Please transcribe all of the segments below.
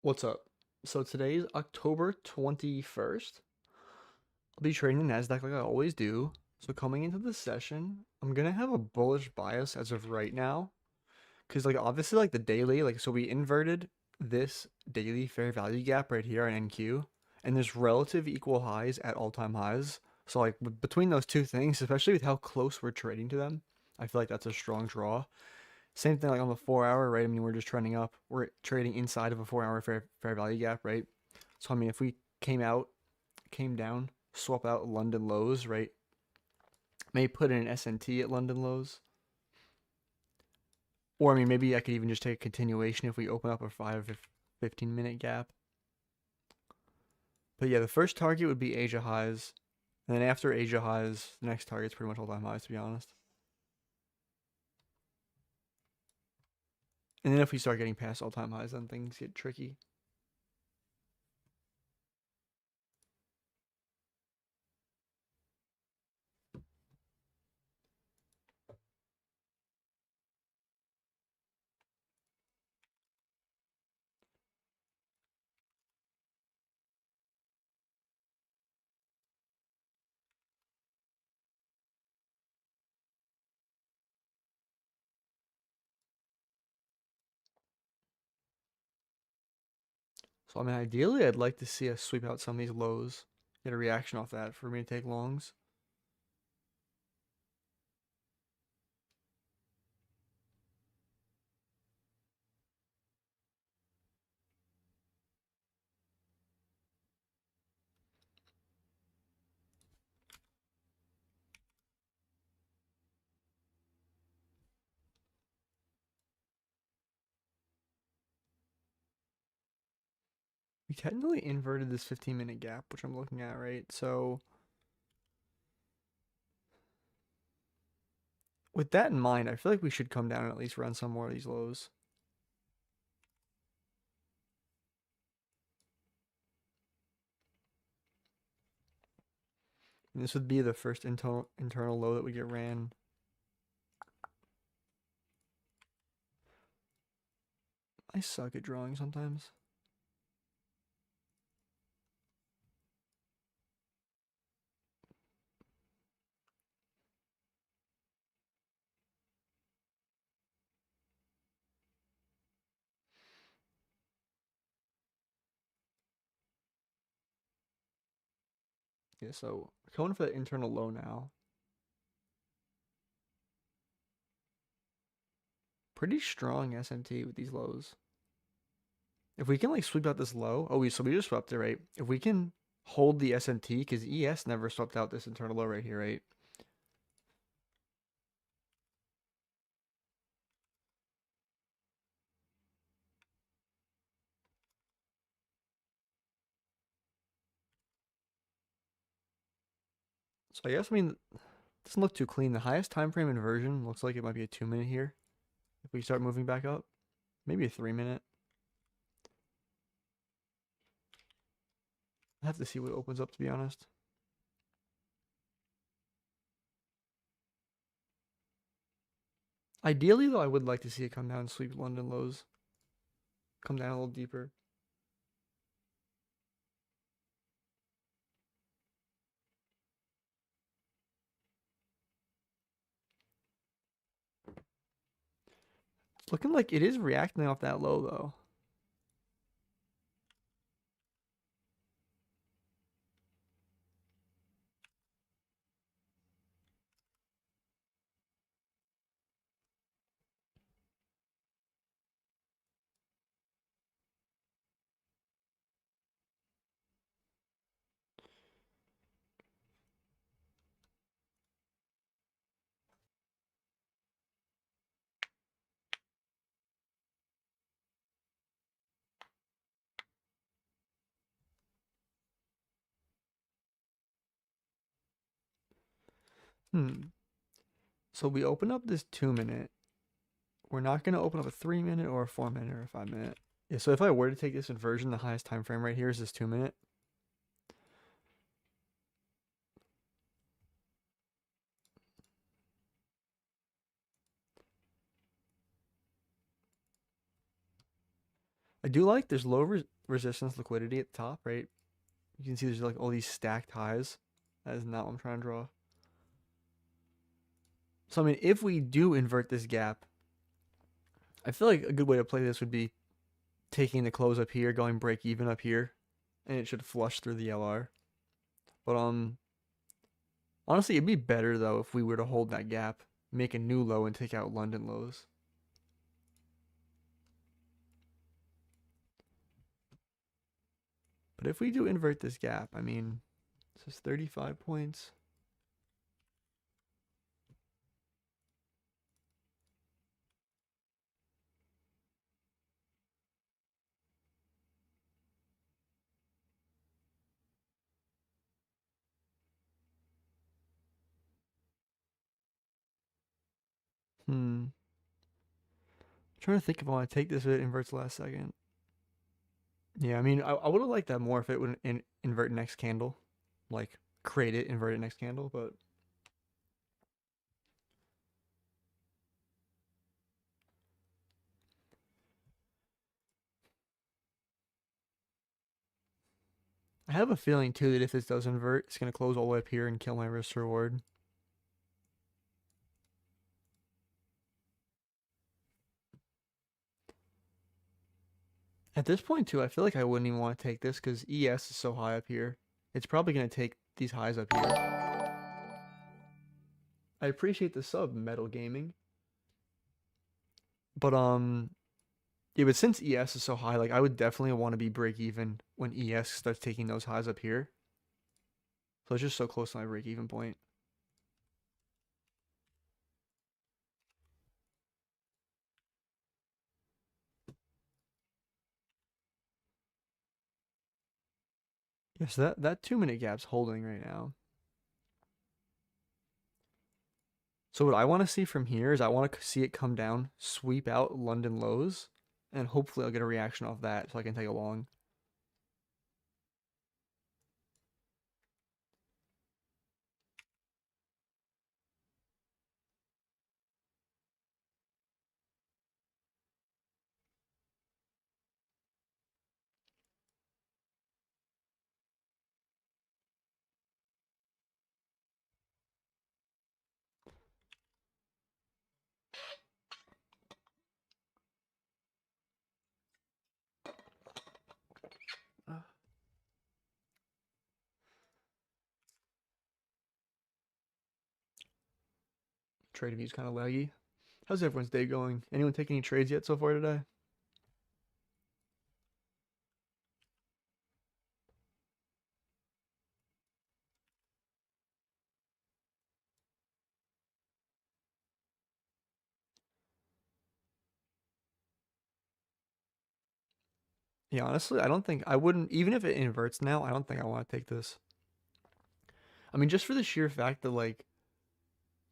What's up? So today is October 21st. I'll be trading the Nasdaq like I always do. So coming into the session, I'm gonna have a bullish bias as of right now. Cause like obviously like the daily, like so we inverted this daily fair value gap right here on NQ. And there's relative equal highs at all-time highs. So like between those two things, especially with how close we're trading to them, I feel like that's a strong draw. Same thing like on the 4 hour, right? I mean, we're just trending up. We're trading inside of a 4 hour fair value gap, right? So I mean, if we came down, swap out London lows, right? Maybe put in an SNT at London lows. Or I mean, maybe I could even just take a continuation if we open up a 15-minute gap. But yeah, the first target would be Asia highs. And then after Asia highs, the next target's pretty much all-time highs, to be honest. And then if we start getting past all-time highs, then things get tricky. So I mean, ideally, I'd like to see us sweep out some of these lows, get a reaction off that for me to take longs. We technically inverted this 15-minute gap, which I'm looking at, right? So with that in mind, I feel like we should come down and at least run some more of these lows. And this would be the first internal low that we get ran. I suck at drawing sometimes. Yeah, so going for the internal low now. Pretty strong SMT with these lows. If we can like sweep out this low, so we just swept it, right? If we can hold the SMT, because ES never swept out this internal low right here, right? So I guess, I mean, it doesn't look too clean. The highest time frame inversion looks like it might be a 2 minute here. If we start moving back up, maybe a 3 minute. I have to see what opens up, to be honest. Ideally, though, I would like to see it come down and sweep London lows. Come down a little deeper. It's looking like it is reacting off that low, though. So we open up this 2 minute. We're not going to open up a 3 minute or a 4 minute or a 5 minute. Yeah, so if I were to take this inversion, the highest time frame right here is this 2 minute. I do like there's low resistance liquidity at the top, right? You can see there's like all these stacked highs. That is not what I'm trying to draw. So, I mean, if we do invert this gap, I feel like a good way to play this would be taking the close up here, going break even up here, and it should flush through the LR. But honestly, it'd be better though if we were to hold that gap, make a new low, and take out London lows. But if we do invert this gap, I mean, this is 35 points. I'm trying to think if I want to take this if it inverts last second. Yeah, I mean, I would have liked that more if it would invert next candle, like create it, invert it next candle. But I have a feeling too that if this does invert, it's gonna close all the way up here and kill my risk reward. At this point too, I feel like I wouldn't even want to take this because ES is so high up here. It's probably gonna take these highs up here. I appreciate the sub, Metal Gaming, but yeah, but since ES is so high, like I would definitely want to be break even when ES starts taking those highs up here. So it's just so close to my break even point. Yeah, so that 2 minute gap's holding right now. So what I want to see from here is I want to see it come down, sweep out London lows, and hopefully I'll get a reaction off that so I can take a long. Trade view's kind of laggy. How's everyone's day going? Anyone take any trades yet so far today? Yeah, honestly, I don't think I wouldn't, even if it inverts now, I don't think I want to take this. I mean, just for the sheer fact that like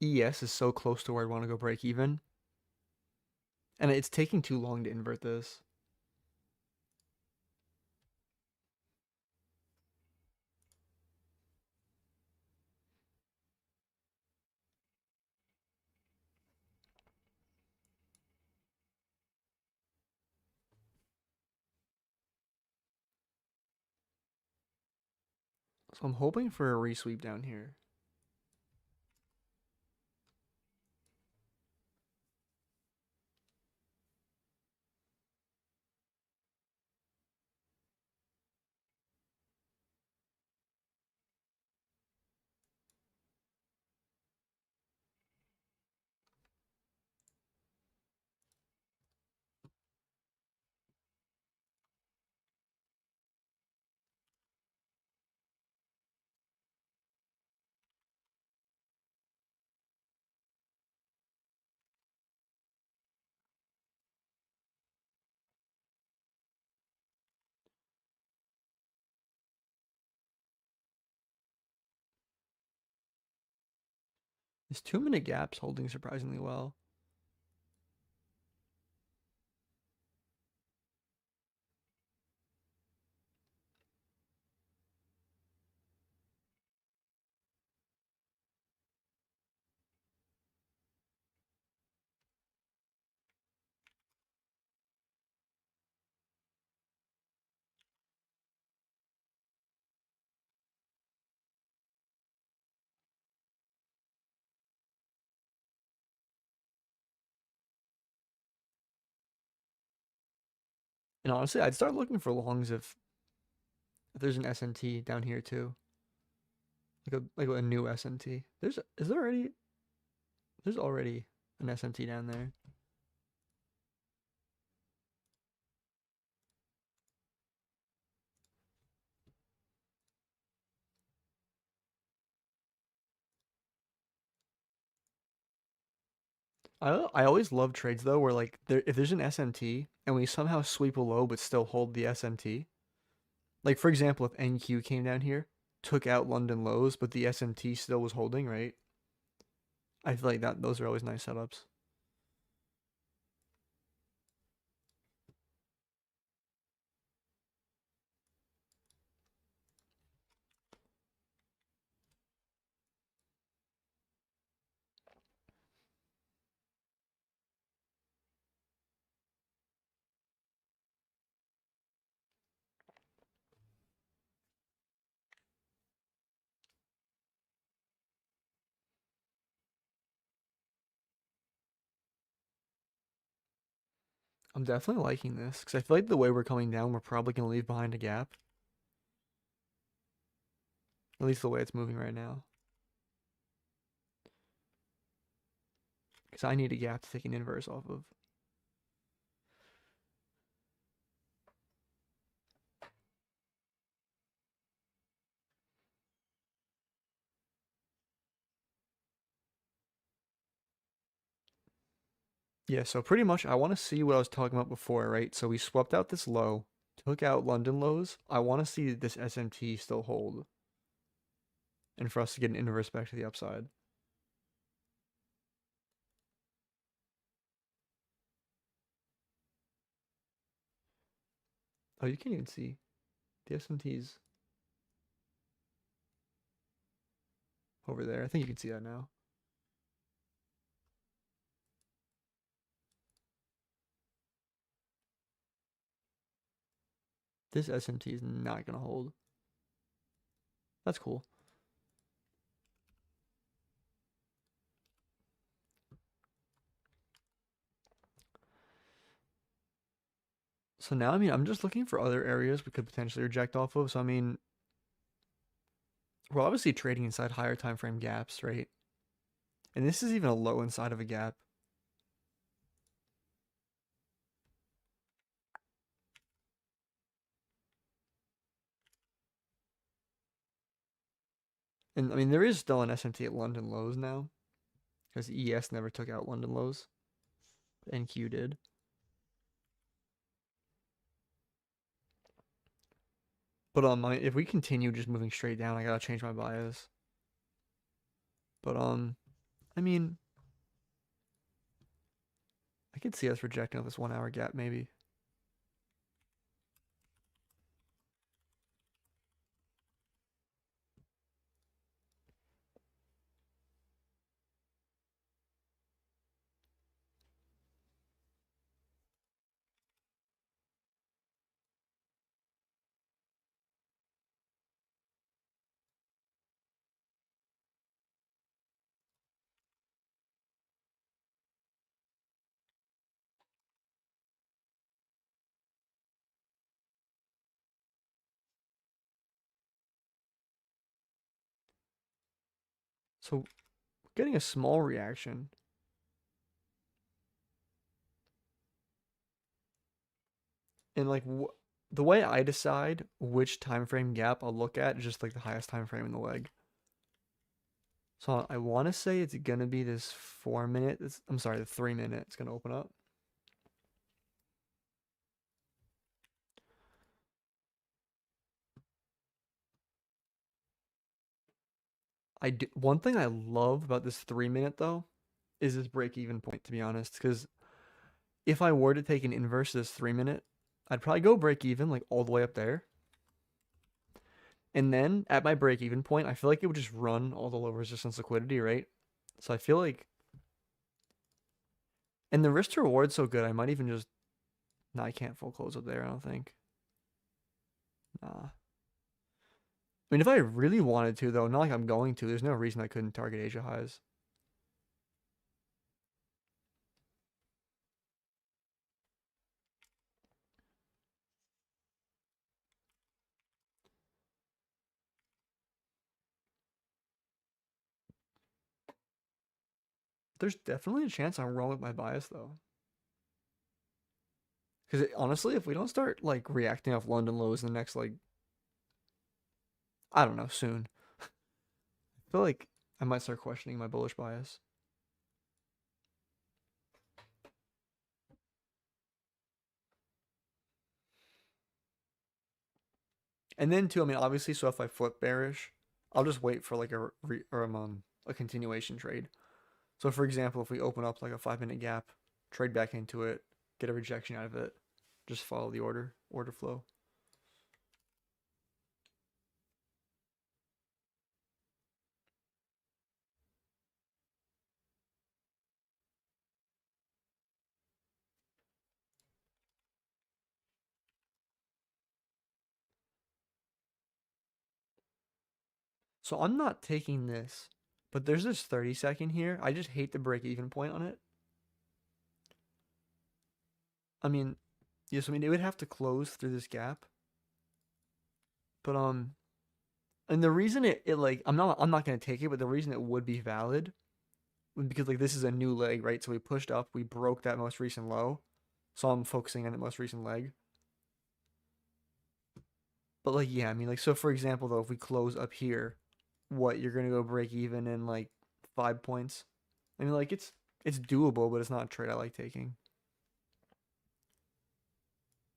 ES is so close to where I'd want to go break even, and it's taking too long to invert this. So I'm hoping for a resweep down here. This 2 minute gap's holding surprisingly well. And honestly, I'd start looking for longs if there's an SMT down here too. Like a new SMT. There's already an SMT down there. I always love trades though where like if there's an SMT and we somehow sweep a low but still hold the SMT. Like for example, if NQ came down here, took out London lows, but the SMT still was holding, right? I feel like those are always nice setups. I'm definitely liking this because I feel like the way we're coming down, we're probably gonna leave behind a gap. At least the way it's moving right now. Because I need a gap to take an inverse off of. Yeah, so pretty much I want to see what I was talking about before, right? So we swept out this low, took out London lows. I want to see this SMT still hold and for us to get an inverse back to the upside. Oh, you can't even see. The SMT's over there. I think you can see that now. This SMT is not going to hold. That's cool. So now, I mean, I'm just looking for other areas we could potentially reject off of. So, I mean, we're obviously trading inside higher time frame gaps, right? And this is even a low inside of a gap. And I mean, there is still an SMT at London lows now because ES never took out London lows. NQ did. But if we continue just moving straight down, I gotta change my bias. But I mean, I could see us rejecting this 1 hour gap maybe. So getting a small reaction. And like the way I decide which time frame gap I'll look at is just like the highest time frame in the leg. So I want to say it's gonna be this 4 minute. I'm sorry, the 3 minute. It's gonna open up. One thing I love about this 3 minute though is this break even point. To be honest, because if I were to take an inverse this 3 minute, I'd probably go break even like all the way up there. And then at my break even point, I feel like it would just run all the low resistance liquidity, right? So I feel like, and the risk to reward's so good, I might even just, nah, I can't full close up there, I don't think. Nah. I mean, if I really wanted to, though, not like I'm going to, there's no reason I couldn't target Asia highs. There's definitely a chance I'm wrong with my bias though. Because honestly, if we don't start like reacting off London lows in the next like, I don't know, soon, I feel like I might start questioning my bullish bias. And then too, I mean, obviously, so if I flip bearish, I'll just wait for like a continuation trade. So for example, if we open up like a 5-minute gap, trade back into it, get a rejection out of it, just follow the order flow. So I'm not taking this, but there's this 30-second here. I just hate the break-even point on it. I mean, yes, I mean it would have to close through this gap. But and the reason it like I'm not gonna take it, but the reason it would be valid would because like this is a new leg, right? So we pushed up, we broke that most recent low. So I'm focusing on the most recent leg. But like yeah, I mean like so for example though, if we close up here, what you're gonna go break even in like 5 points? I mean like it's doable, but it's not a trade I like taking.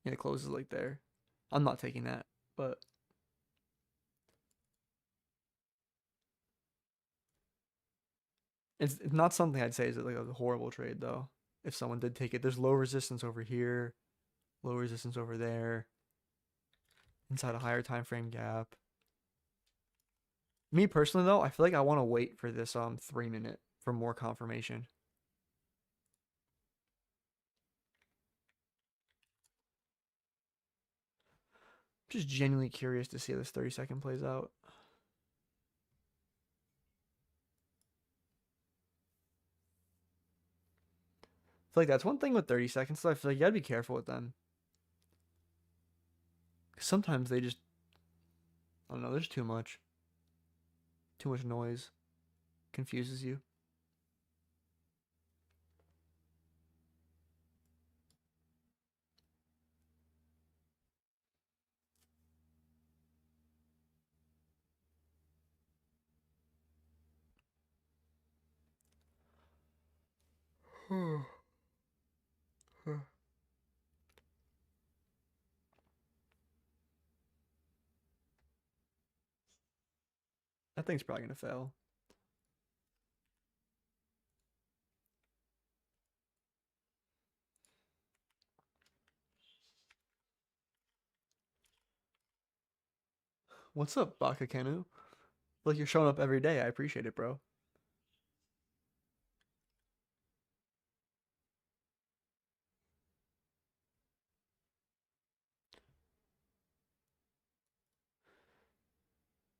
Yeah, it closes like there. I'm not taking that, but it's not something I'd say is like a horrible trade though. If someone did take it, there's low resistance over here, low resistance over there, inside a higher time frame gap. Me personally though, I feel like I want to wait for this 3-minute for more confirmation. Just genuinely curious to see how this 30-second plays out. I feel like that's one thing with 30 seconds though. I feel like you gotta be careful with them. Sometimes they just, I don't know, there's too much. Too much noise. Confuses you. That thing's probably gonna fail. What's up, Bakakenu? Like you're showing up every day. I appreciate it, bro.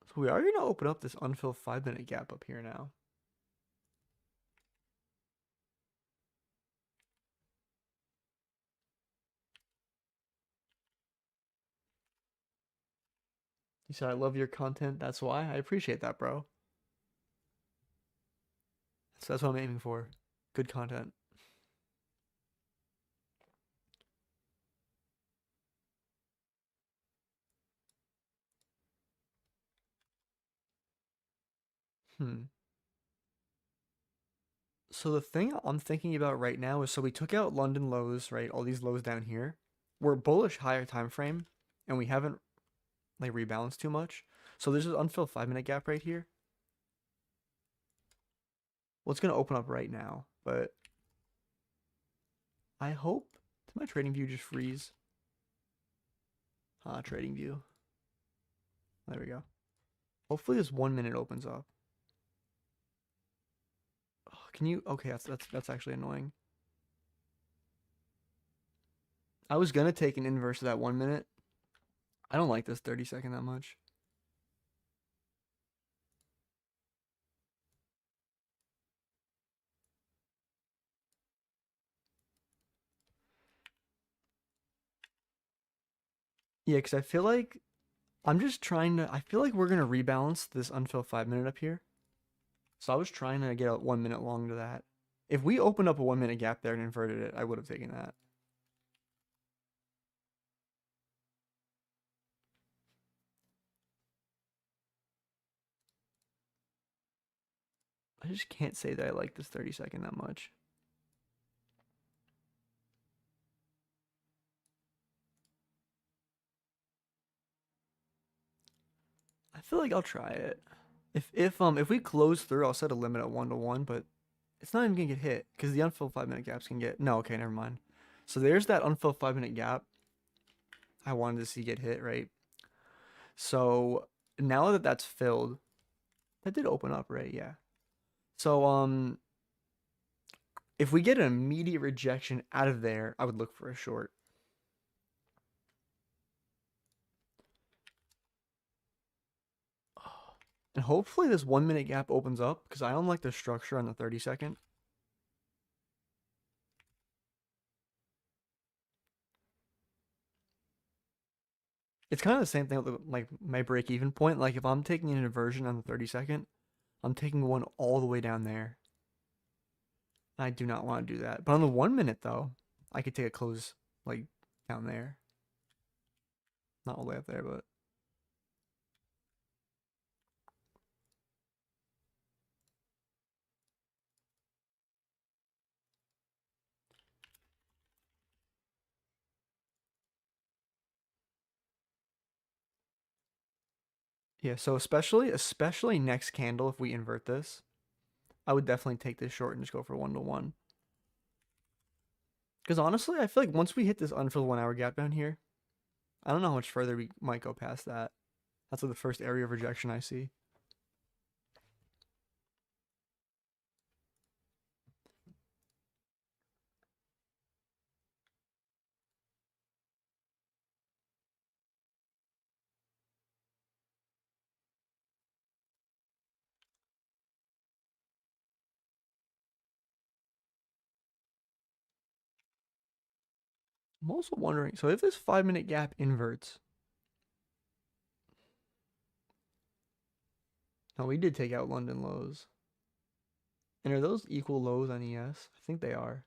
So we are gonna open up this unfilled 5-minute gap up here now. You said I love your content. That's why. I appreciate that, bro. So that's what I'm aiming for. Good content. So the thing I'm thinking about right now is so we took out London lows, right? All these lows down here. We're bullish higher time frame, and we haven't like rebalanced too much. So there's this unfilled 5-minute gap right here. Well, it's gonna open up right now, but I hope. Did my trading view just freeze? Trading view. There we go. Hopefully this 1 minute opens up. Oh, can you? Okay, that's actually annoying. I was gonna take an inverse of that 1 minute. I don't like this 30-second that much. Yeah, because I feel like I'm just trying to. I feel like we're gonna rebalance this unfilled 5-minute up here. So I was trying to get a 1 minute long to that. If we opened up a 1 minute gap there and inverted it, I would have taken that. I just can't say that I like this 30-second that much. I feel like I'll try it. If we close through, I'll set a limit at 1-to-1, but it's not even gonna get hit because the unfilled 5 minute gaps can get no. Okay, never mind. So there's that unfilled 5 minute gap I wanted to see get hit, right? So now that that's filled, that did open up, right? Yeah. So if we get an immediate rejection out of there, I would look for a short. And hopefully this 1 minute gap opens up because I don't like the structure on the 30-second. It's kind of the same thing with like my break even point. Like if I'm taking an inversion on the 30-second, I'm taking one all the way down there. I do not want to do that. But on the 1 minute though, I could take a close like down there. Not all the way up there, but yeah, so especially next candle if we invert this, I would definitely take this short and just go for 1-to-1. Because honestly, I feel like once we hit this unfilled 1 hour gap down here, I don't know how much further we might go past that. That's like the first area of rejection I see. I'm also wondering, so if this 5 minute gap inverts, no, we did take out London lows. And are those equal lows on ES? I think they are.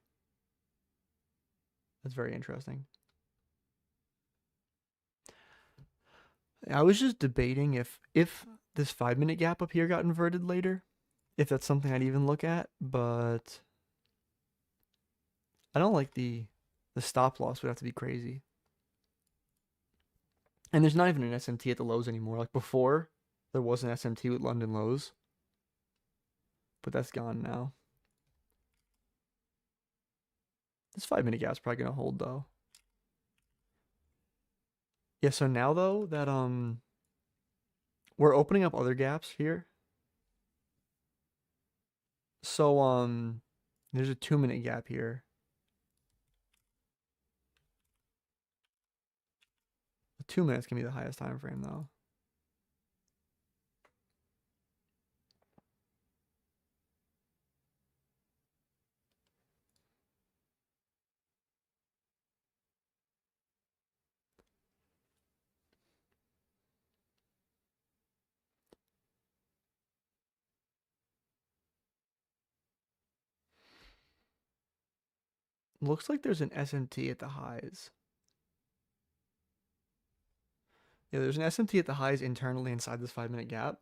That's very interesting. I was just debating if this 5 minute gap up here got inverted later, if that's something I'd even look at, but I don't like the stop loss would have to be crazy. And there's not even an SMT at the lows anymore. Like before, there was an SMT with London lows, but that's gone now. This 5 minute gap's probably gonna hold though. Yeah, so now though that we're opening up other gaps here. So there's a 2 minute gap here. The 2 minutes can be the highest time frame though. Looks like there's an SMT at the highs. Yeah, there's an SMT at the highs internally inside this 5 minute gap.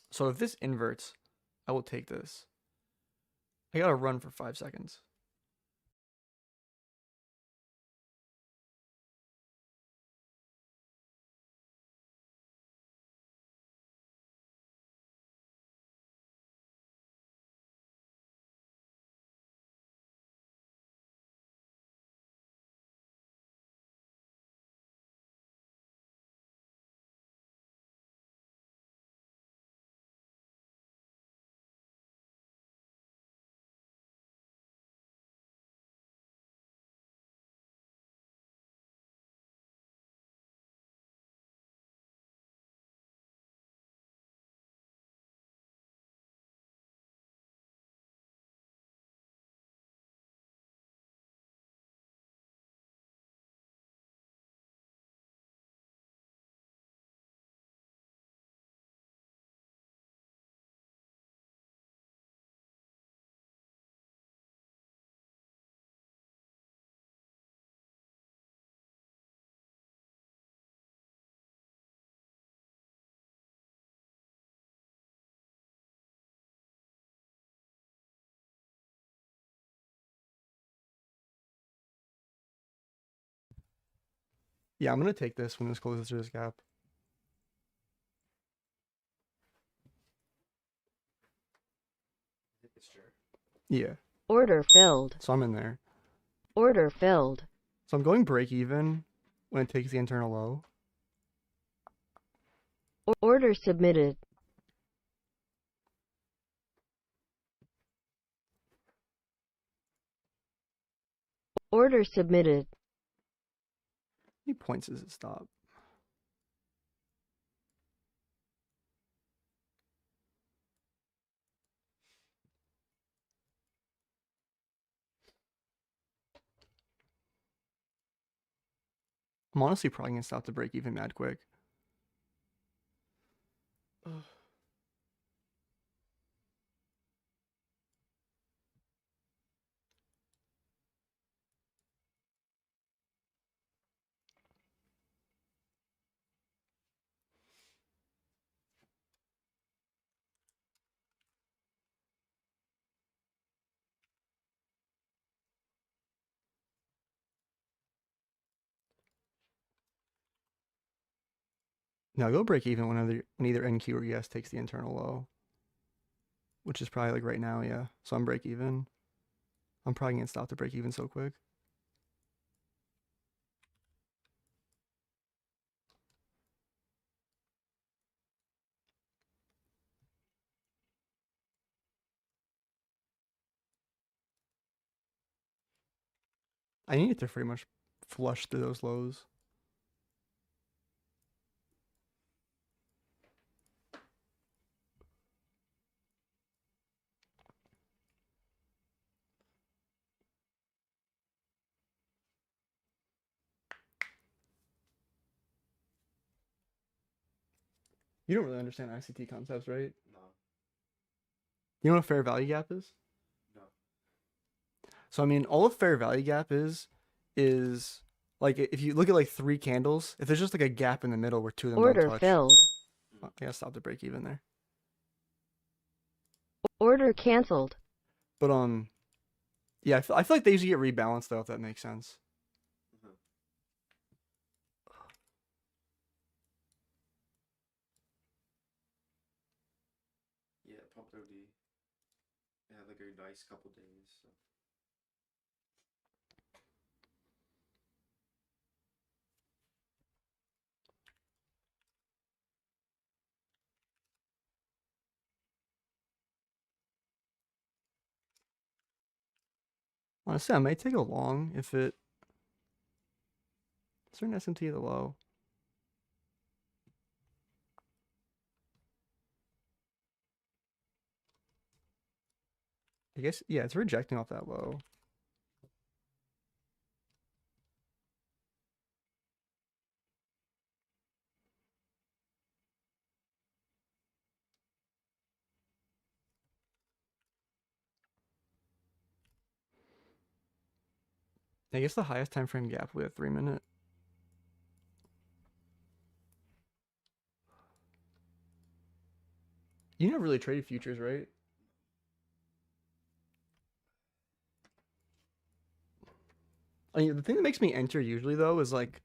So if this inverts, I will take this. I gotta run for 5 seconds. Yeah, I'm gonna take this when this closes through this gap. Yeah, Order filled. so I'm in there. Order filled. So I'm going break even when it takes the internal low. Order submitted. Order submitted. How many points does it stop? I'm honestly probably gonna stop the break even mad quick. Ugh. Now go break even when either NQ or ES takes the internal low, which is probably like right now, yeah. So I'm break even. I'm probably gonna stop the break even so quick. I need it to pretty much flush through those lows. You don't really understand ICT concepts, right? No. You know what a fair value gap is? No. So I mean, all a fair value gap is like if you look at like 3 candles, if there's just like a gap in the middle where 2 of them Order don't touch, filled. I gotta stop the break even there. Order canceled. But yeah, I feel like they usually get rebalanced though, if that makes sense. Mm-hmm. Yeah, pumped OD. It had like a nice couple days. So. Honestly, I may take a long if it. Is there an SMT at the low? I guess yeah, it's rejecting off that low. I guess the highest time frame gap will be a 3-minute. You never really traded futures, right? I mean, the thing that makes me enter usually though is like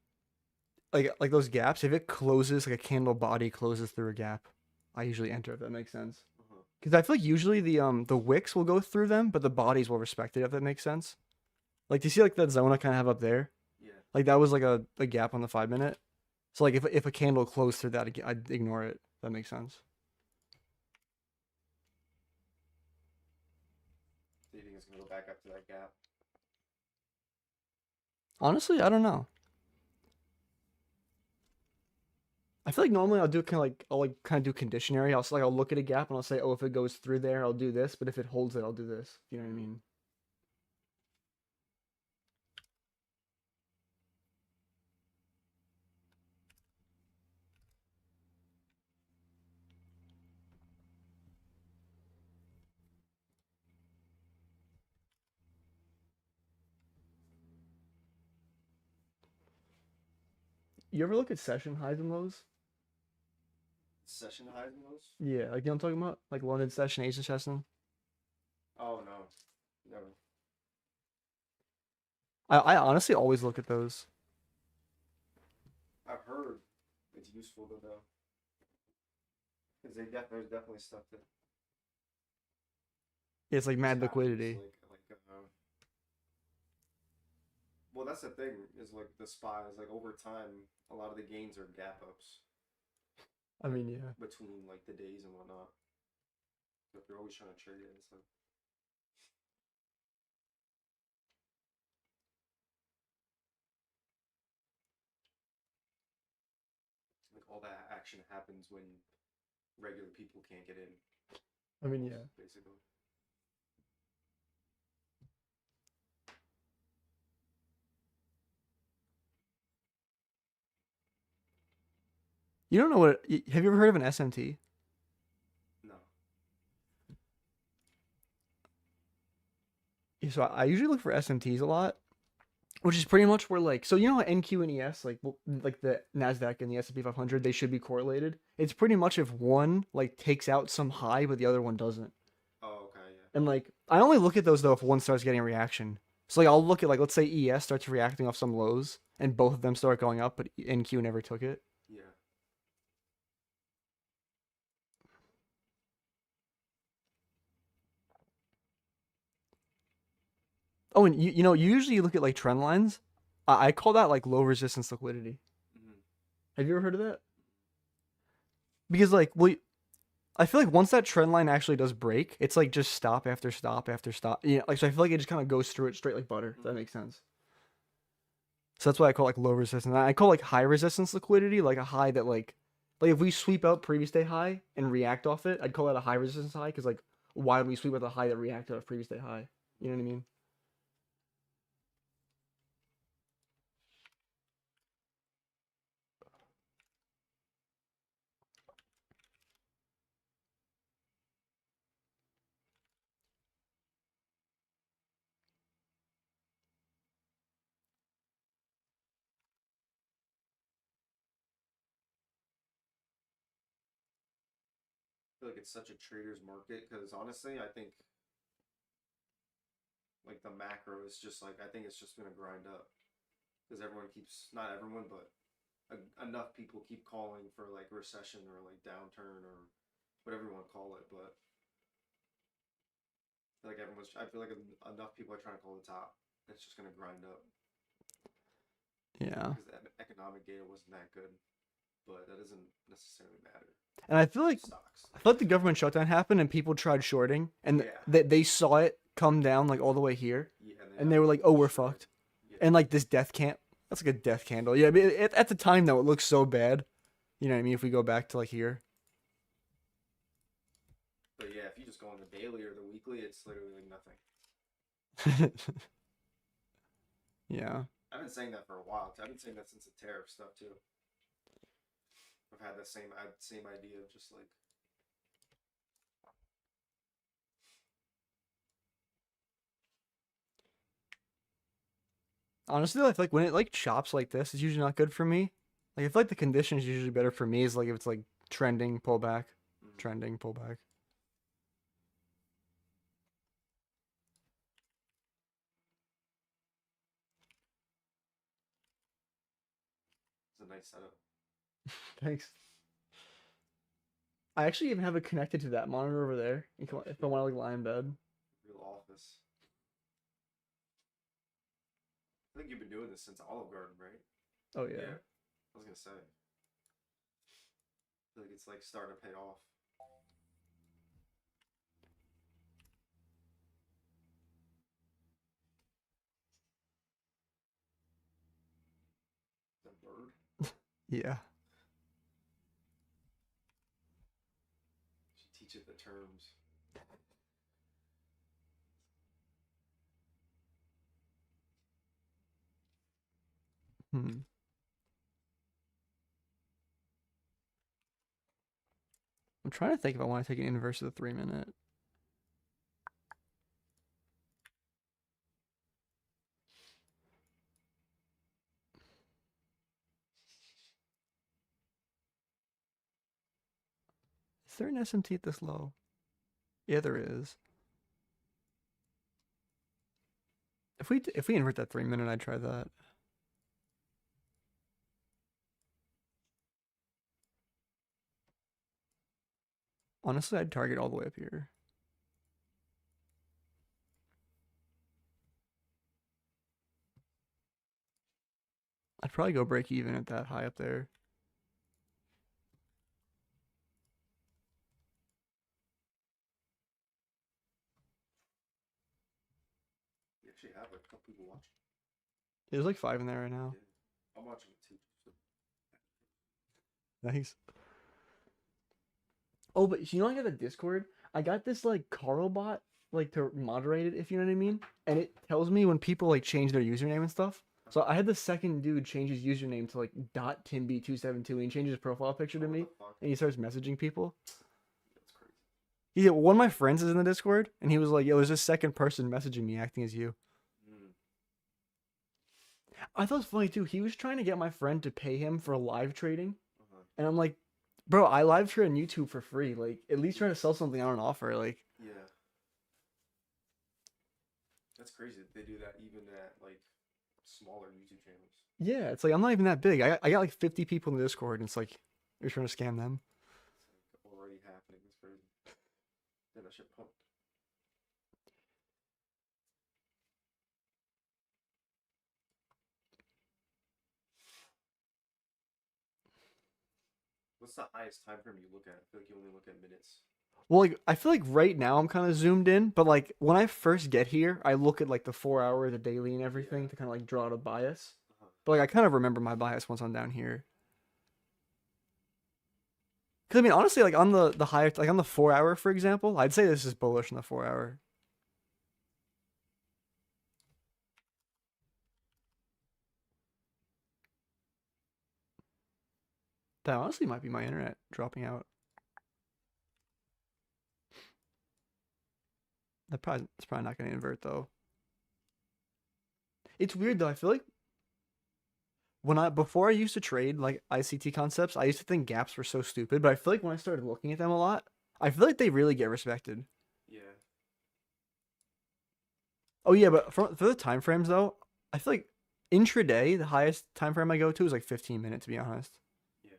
those gaps. If it closes like a candle body closes through a gap, I usually enter if that makes sense. Because I feel like usually the wicks will go through them, but the bodies will respect it if that makes sense. Like do you see like that zone I kind of have up there? Yeah. Like that was like a gap on the 5-minute. So like if a candle closed through that, I'd ignore it. If that makes sense. Do you think it's gonna go back up to that gap? Honestly, I don't know. I feel like normally I'll do kind of like I'll like kind of do conditionary. I'll look at a gap and I'll say, oh, if it goes through there, I'll do this. But if it holds it, I'll do this. You know what I mean? You ever look at session highs and lows? Session highs and lows? Yeah, like you know what I'm talking about? Like London session, Asian session. Oh no. Never. I honestly always look at those. it's useful to know. Because there's definitely stuff that It's like just mad happens, liquidity. well, that's the thing is like the SPY is like over time, a lot of the gains are gap ups I mean, yeah. between like the days and whatnot. So if you're always trying to trade it, it's like all that action happens when regular people can't get in, I mean, yeah. basically. You don't know what? Have you ever heard of an SMT? No. So I usually look for SMTs a lot, which is pretty much where like, so you know how NQ and ES, like the Nasdaq and the S&P 500, they should be correlated. It's pretty much if one like takes out some high but the other one doesn't. Oh, okay, yeah. And like I only look at those though if one starts getting a reaction. So like I'll look at like, let's say ES starts reacting off some lows and both of them start going up, but NQ never took it. Yeah. Oh, and you usually look at like trend lines. I call that like low resistance liquidity. Mm-hmm. Have you ever heard of that? Because like, well, I feel like once that trend line actually does break, it's like just stop after stop after stop. Yeah, like so I feel like it just kind of goes through it straight like butter. If that makes sense. So that's why I call like low resistance. I call like high resistance liquidity like a high that like if we sweep out previous day high and react off it, I'd call that a high resistance high because like why would we sweep out the high that reacted off previous day high? You know what I mean? I feel like it's such a trader's market because honestly, I think like the macro is just like I think it's just gonna grind up because everyone keeps not everyone but enough people keep calling for like recession or like downturn or whatever you want to call it, but I feel like enough people are trying to call the top. It's just gonna grind up Yeah. because the economic data wasn't that good, but that doesn't necessarily matter. And I feel like Stocks. the government shutdown happened and people tried shorting and Yeah. they saw it come down like all the way here Yeah, and they were like, oh, we're destroyed. fucked. Yeah. And like this death can't. That's like a death candle. Yeah, but at the time though, it looks so bad. You know what I mean? If we go back to like here. But yeah, if you just go on the daily or the weekly, it's literally like nothing. Yeah. I've been saying that for a while. I've been saying that since the tariff stuff too. I've had the same idea of just like Honestly, I feel like when it like chops like this, it's usually not good for me. Like I feel like the conditions usually better for me is like if it's like trending pullback, trending pullback. it's a nice setup. Thanks. I actually even have it connected to that monitor over there. If I want to like lie in bed. Real office. I think you've been doing this since Olive Garden, right? Oh yeah. I was gonna say. I feel like it's like starting to pay off. The bird. Yeah. Should teach it the terms. Hmm. I'm trying to think if I want to take an inverse of the 3 minute. Is there an SMT at this low? Yeah, there is. If we invert that 3 minute, I'd try that. Honestly, I'd target all the way up here. I'd probably go break even at that high up there. You actually have like a couple people watching. There's like 5 in there right now. Yeah. I'm watching it too. So. Nice. Oh, but you know I got a Discord? I got this like Carl bot like to moderate it, if you know what I mean. And it tells me when people like change their username and stuff. So I had the second dude change his username to like .timby272 and he changed his profile picture to me and he starts messaging people. That's crazy. Yeah, one of my friends is in the Discord and he was like, "Yo, there's a second person messaging me acting as you." I thought it was funny too. He was trying to get my friend to pay him for live trading. And I'm like, "Bro, I live trade on YouTube for free. Like, at least try to sell something on an offer." Like, yeah. That's crazy that they do that even at like smaller YouTube channels. yeah, it's like I'm not even that big. I got like 50 people in the Discord and it's like you're trying to scam them. It's like already happening. It's crazy. Damn, that shit pumped. What's the highest time frame you look at? I feel like you only look at minutes. Well, like I feel like right now I'm kind of zoomed in, but like when I first get here, I look at like the 4 hour, the daily, and everything to kind of like draw out a bias. But like I kind of remember my bias once I'm down here. Because I mean, honestly, like on the higher, like on the 4 hour, for example, I'd say this is bullish in the 4 hour. That honestly might be my internet dropping out. It's probably not going to invert though. It's weird though. I feel like before I used to trade like ICT concepts, I used to think gaps were so stupid, but I feel like when I started looking at them a lot, I feel like they really get respected. Yeah. Oh yeah, but for the time frames though, I feel like intraday, the highest time frame I go to is like 15 minutes to be honest. Yeah.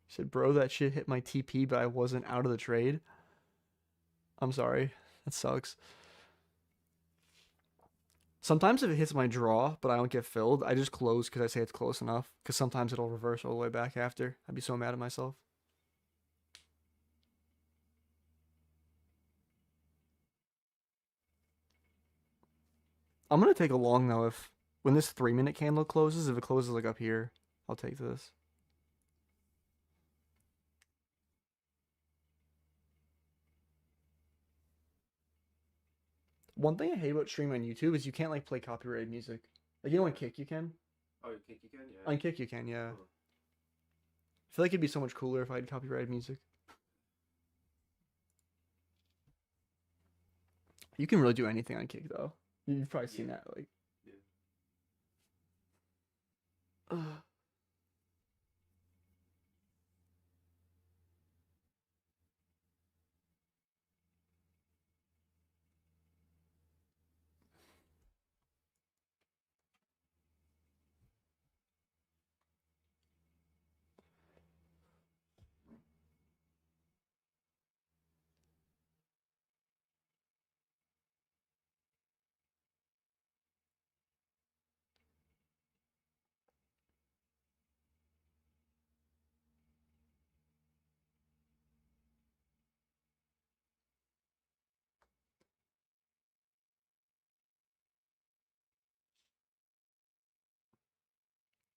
He said, "Bro, that shit hit my TP, but I wasn't out of the trade." I'm sorry. That sucks. Sometimes if it hits my draw, but I don't get filled, I just close because I say it's close enough. Because sometimes it'll reverse all the way back after. I'd be so mad at myself. I'm gonna take a long though. If when this 3 minute candle closes, if it closes like up here, I'll take this. One thing I hate about streaming on YouTube is you can't like play copyrighted music. Like you know on Kick you can. Oh, you think you can? Yeah. On Kick you can, yeah. Huh. I feel like it'd be so much cooler if I had copyrighted music. You can really do anything on Kick though. You've probably seen Yeah. that. Like, Yeah.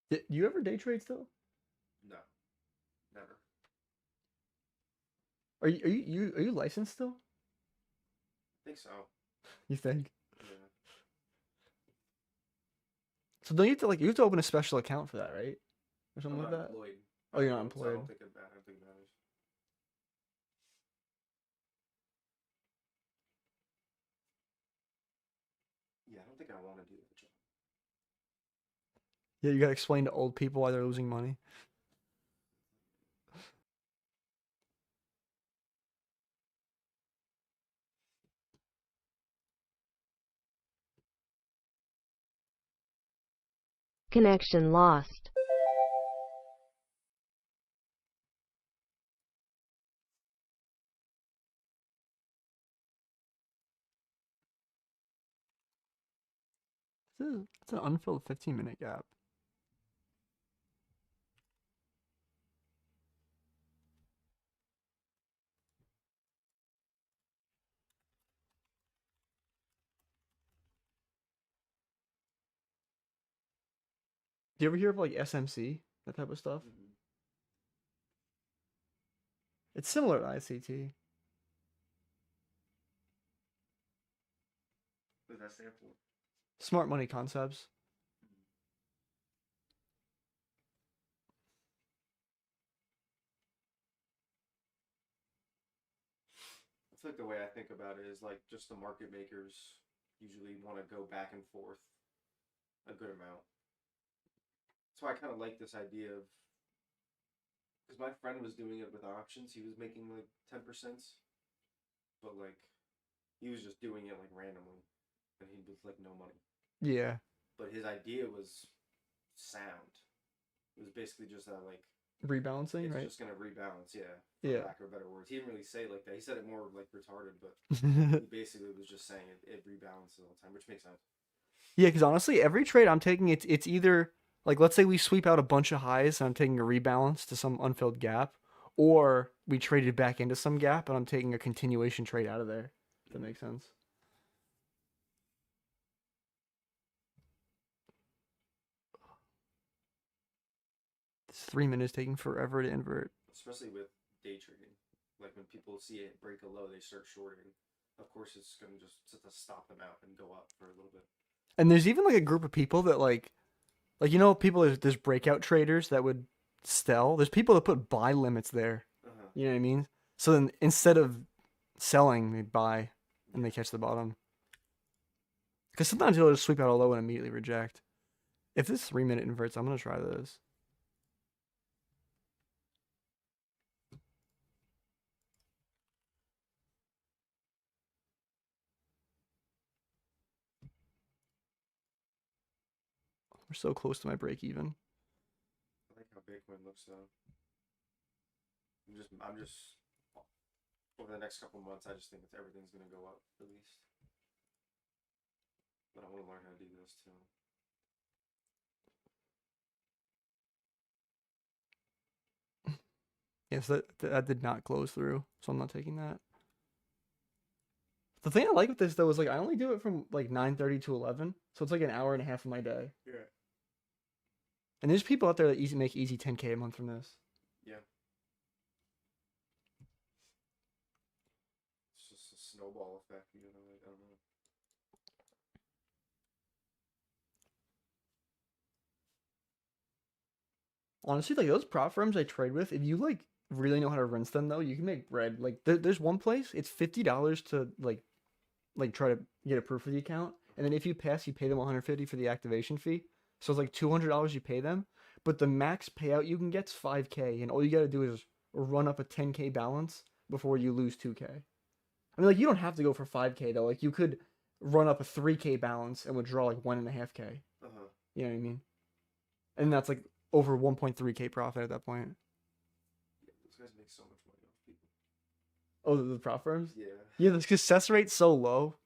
do you ever day trade still? No. Never. Are you licensed still? I think so. You think? Yeah. So don't you have to like you have to open a special account for that, right? Or something I'm like not that? employed. Oh, you're not So I employed. don't think it matters. I don't think it matters. Yeah, I don't think I want to do that job. Yeah, you gotta explain to old people why they're losing money. Connection lost. It's an unfilled 15-minute gap. Do you ever hear of like SMC, that type of stuff? Mm-hmm. It's similar to ICT. What does that stand for? Smart money concepts. I feel like the way I think about it is like just the market makers usually want to go back and forth a good amount. That's why I kind of like this idea of, because my friend was doing it with options. He was making like 10%, but like he was just doing it like randomly, and he was like no money. Yeah. But his idea was sound. It was basically just that like Rebalancing, it's right? just gonna rebalance, yeah. For Yeah. lack of better words, he didn't really say it like that. He said it more like retarded, but he basically was just saying it rebalances all the time, which makes sense. Yeah, because honestly, every trade I'm taking, it's either like let's say we sweep out a bunch of highs and I'm taking a rebalance to some unfilled gap, or we traded back into some gap and I'm taking a continuation trade out of there. If that makes sense. This 3 minutes taking forever to invert. Especially with day trading, like when people see it break a low, they start shorting. Of course, it's gonna just to stop them out and go up for a little bit. And there's even like a group of people that like you know, people there's breakout traders that would sell. There's people that put buy limits there. Uh-huh. You know what I mean? So then instead of selling, they buy and they catch the bottom. Because sometimes you'll just sweep out a low and immediately reject. If this 3 minute inverts, I'm gonna try this. We're so close to my break even. I like how Bitcoin looks though. I'm just over the next couple months. I just think everything's gonna go up at least. But I want to learn how to do this too. Yes, that did not close through, so I'm not taking that. The thing I like with this though is like I only do it from like 9:30 to 11, so it's like an hour and a half of my day. Yeah. And there's people out there that make easy 10K a month from this. Yeah. It's just a snowball effect, you know. Like, I don't know. Honestly, like those prop firms I trade with, if you like really know how to rinse them though, you can make bread. Like there's one place, it's $50 to like try to get approved for the account, and then if you pass, you pay them 150 for the activation fee. So it's like $200 you pay them, but the max payout you can get's 5K, and all you gotta do is run up a 10K balance before you lose 2K. I mean, like you don't have to go for 5K though. Like you could run up a 3K balance and withdraw like 1.5K. Uh-huh. You know what I mean? And that's like over 1.3K profit at that point. Yeah, those guys make so much money off people. Oh, the prop firms? Yeah. Yeah, the success rate's so low.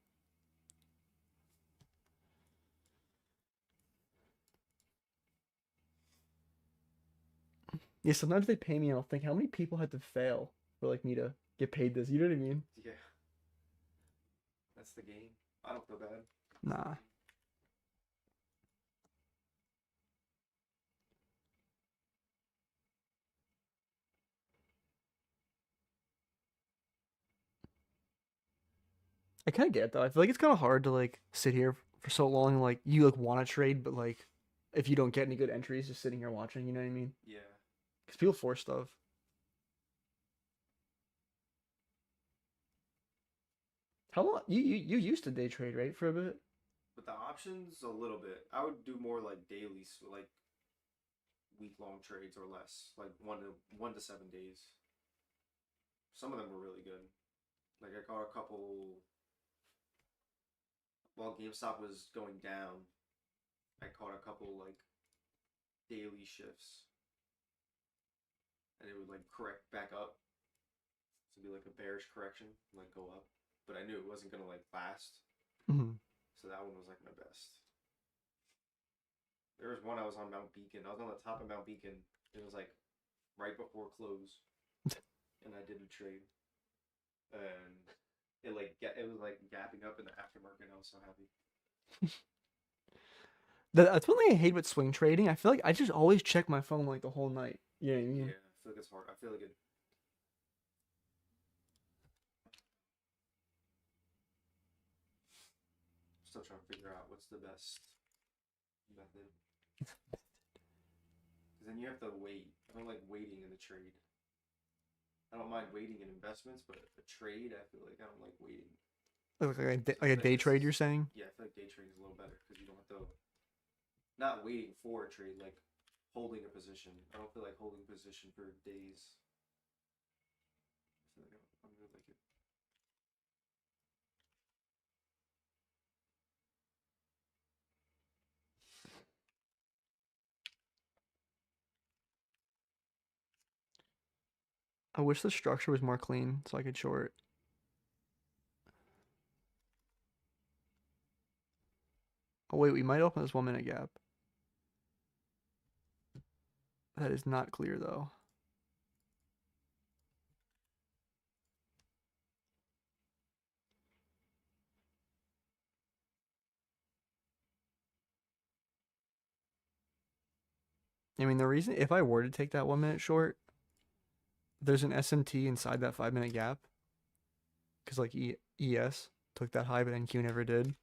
Yeah, sometimes they pay me and I'll think how many people had to fail for like me to get paid this. You know what I mean? Yeah. That's the game. I don't feel bad. Nah. I kind of get it though. I feel like it's kind of hard to like sit here for so long and like you like want to trade, but like if you don't get any good entries, just sitting here watching. You know what I mean? Yeah. Because people force stuff. How long you used to day trade, right, for a bit? But the options, a little bit. I would do more like daily, like week-long trades or less, like 1 to 7 days. Some of them were really good. Like I caught a couple while GameStop was going down. I caught a couple like daily shifts, and it would like correct back up. So it'd be like a bearish correction, like go up. But I knew it wasn't gonna like last, Hmm. so that one was like my best. There was one I was on Mount Beacon. I was on the top of Mount Beacon. It was like right before close, and I did a trade, and it was like gapping up in the aftermarket. And I was so happy. That's one thing I hate with swing trading. I feel like I just always check my phone like the whole night. You know what I mean? Yeah, I feel like it's hard. I feel like it. Still trying to figure out what's the best method. Because then you have to wait. I don't like waiting in the trade. I don't mind waiting in investments, but a trade, I feel like I don't like waiting. Like a day trade, you're saying? Yeah, I feel like day trading is a little better because you don't have to. Not waiting for a trade, like holding a position. I don't feel like holding a position for days. I feel like I'm gonna like it. I wish the structure was more clean so I could short. Oh wait, we might open this 1 minute gap. That is not clear though. I mean, the reason, if I were to take that 1 minute short, there's an SMT inside that 5 minute gap. Because like ES took that high, but NQ never did.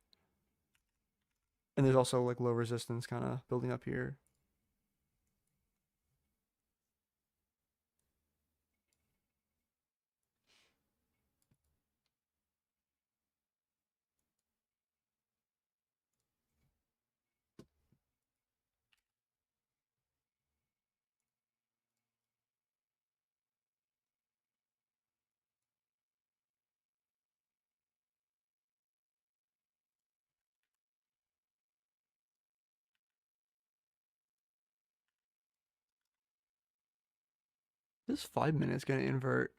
And there's also like low resistance kind of building up here. This 5 minutes gonna invert.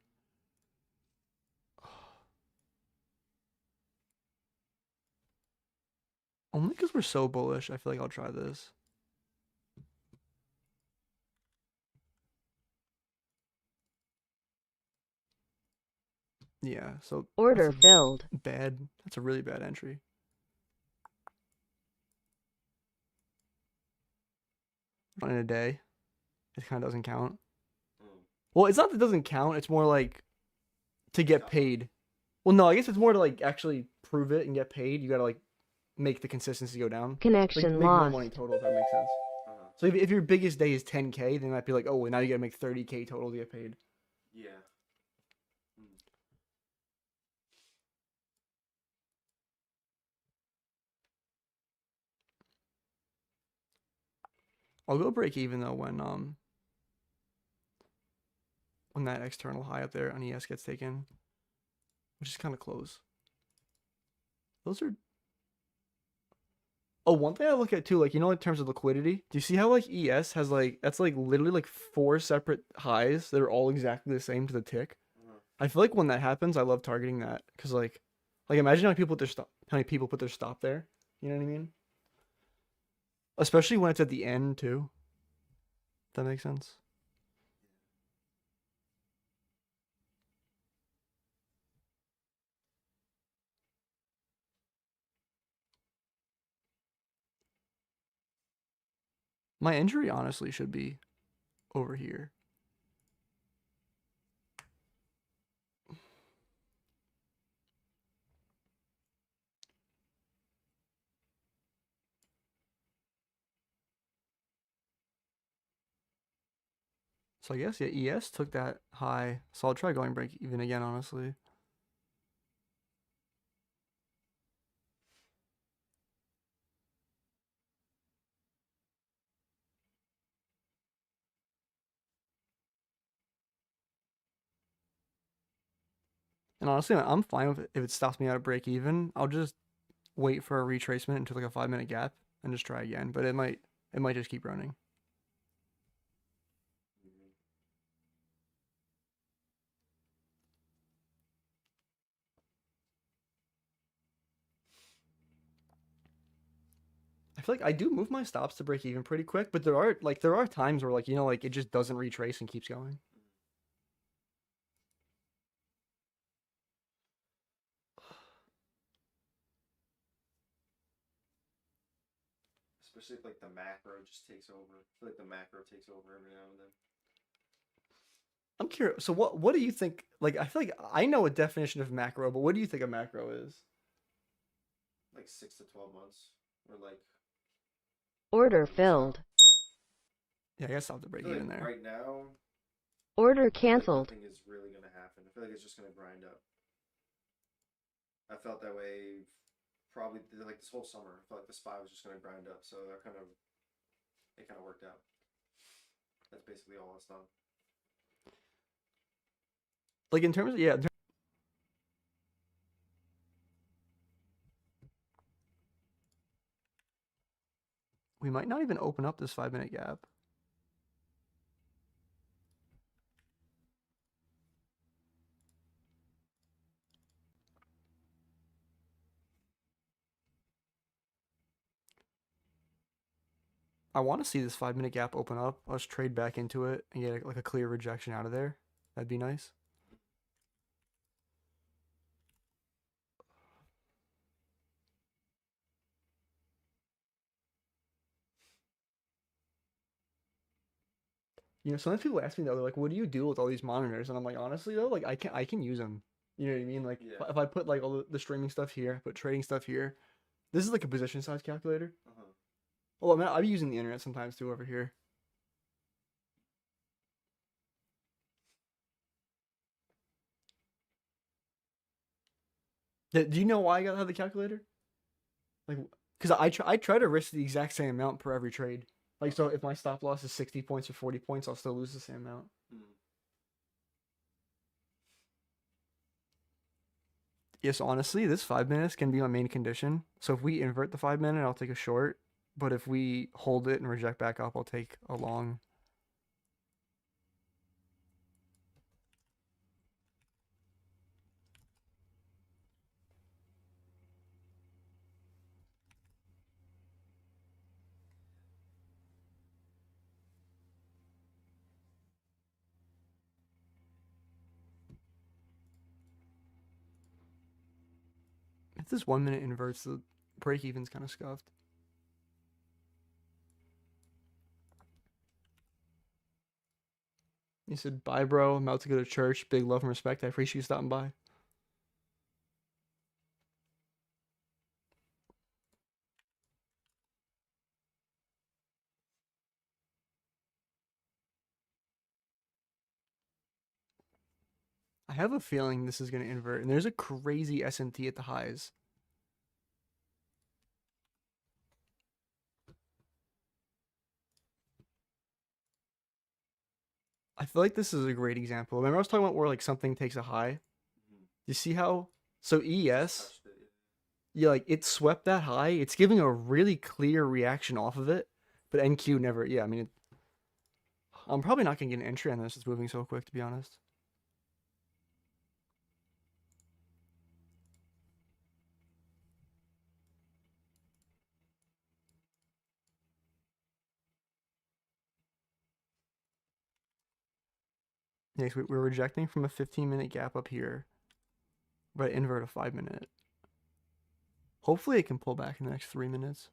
Only because we're so bullish, I feel like I'll try this. Yeah, so Order that's filled. bad. That's a really bad entry. Not in a day. It kind of doesn't count. Well, it's not that it doesn't count. It's more like to get paid. Well, no, I guess it's more to like actually prove it and get paid. You gotta like make the consistency go down. Like, Connection make more lost. money total, if that makes sense. So if your biggest day is 10K, then it might be like, oh, well, now you gotta make 30K total to get paid. Yeah. I'll go break even though when that external high up there on ES gets taken, which is kind of close. Those are. Oh, one thing I look at too, like, you know, in terms of liquidity, do you see how like ES has like, that's like literally like 4 separate highs that are all exactly the same to the tick? I feel like when that happens, I love targeting that because like imagine how many people put their stop, there. You know what I mean? Especially when it's at the end too. If that makes sense. My injury honestly should be over here. So I guess, yeah, ES took that high. So I'll try going break even again, honestly. And honestly, I'm fine with it if it stops me out of break even. I'll just wait for a retracement into like a 5 minute gap and just try again. But it might just keep running. feel like I do move my stops to break even pretty quick, but there are times where like it just doesn't retrace and keeps going. Especially if like the macro just takes over. I feel like the macro takes over every now and then. I'm curious. So what do you think? Like I feel like I know a definition of macro, but what do you think a macro is? Like 6 to 12 months, or like Order stop. filled. Yeah, I guess I'll have to break I feel even like there. right now, Order I feel like canceled. nothing is really gonna happen. I feel like it's just gonna grind up. I felt that way probably like this whole summer. I felt like the SPY was just gonna grind up, so it kind of worked out. That's basically all it's done. Like in terms of we might not even open up this 5-minute gap. I want to see this 5-minute gap open up. Let's trade back into it and get like a clear rejection out of there. That'd be nice. Sometimes people ask me though, they're like, "What do you do with all these monitors?" And I'm like, honestly though, like I can use them. You know what I mean? Like Yeah. if I put like all the streaming stuff here, I put trading stuff here. This is like a position size calculator. Uh-huh. Oh, I mean, I'll be using the internet sometimes too over here. Do you know why I gotta have the calculator? Like, because I try to risk the exact same amount per every trade. Like, so if my stop loss is 60 points or 40 points, I'll still lose the same amount. Mm. Yes, honestly, this 5 minutes can be my main condition. So if we invert the 5 minute, I'll take a short. But if we hold it and reject back up, I'll take a long. If this 1 minute inverts, the break even's kind of scuffed. He said, "Bye, bro. I'm about to go to church. Big love and respect. I appreciate you stopping by." I have a feeling this is going to invert, and there's a crazy S&T at the highs. I feel like this is a great example. Remember I was talking about where like something takes a high? Mm-hmm. You see how? So ES, Touched it. yeah, like it swept that high. It's giving a really clear reaction off of it, but NQ never. Yeah, I mean, I'm probably not gonna get an entry on this. It's moving so quick, to be honest. Yes, we're rejecting from a 15-minute gap up here, but invert a 5-minute. Hopefully, it can pull back in the next 3 minutes.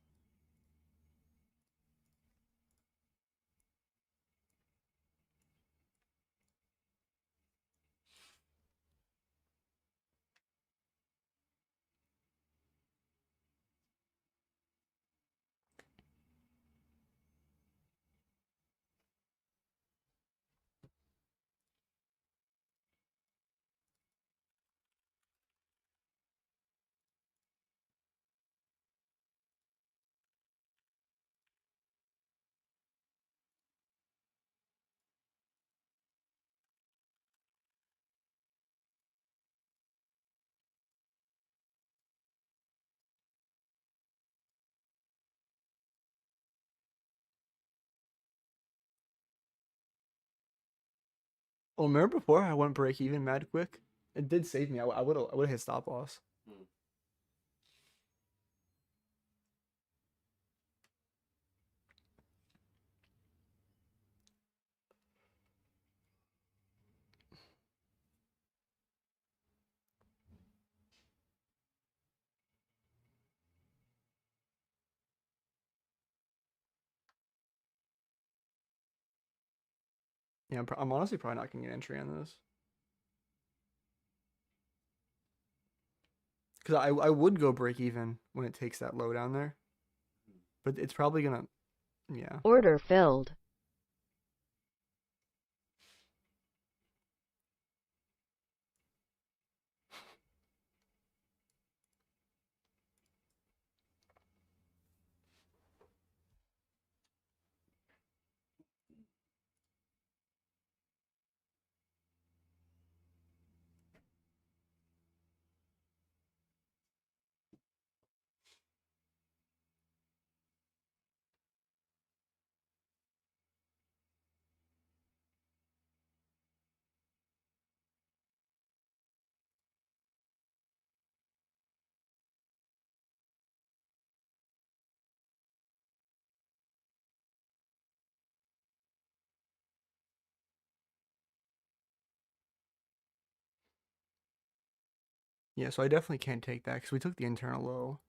Oh, remember before I went break even mad quick? It did save me. I would have hit stop loss. Mm. Yeah, I'm honestly probably not gonna get entry on this because I would go break even when it takes that low down there, but it's probably gonna, yeah. Order filled. Yeah, so I definitely can't take that because we took the internal low.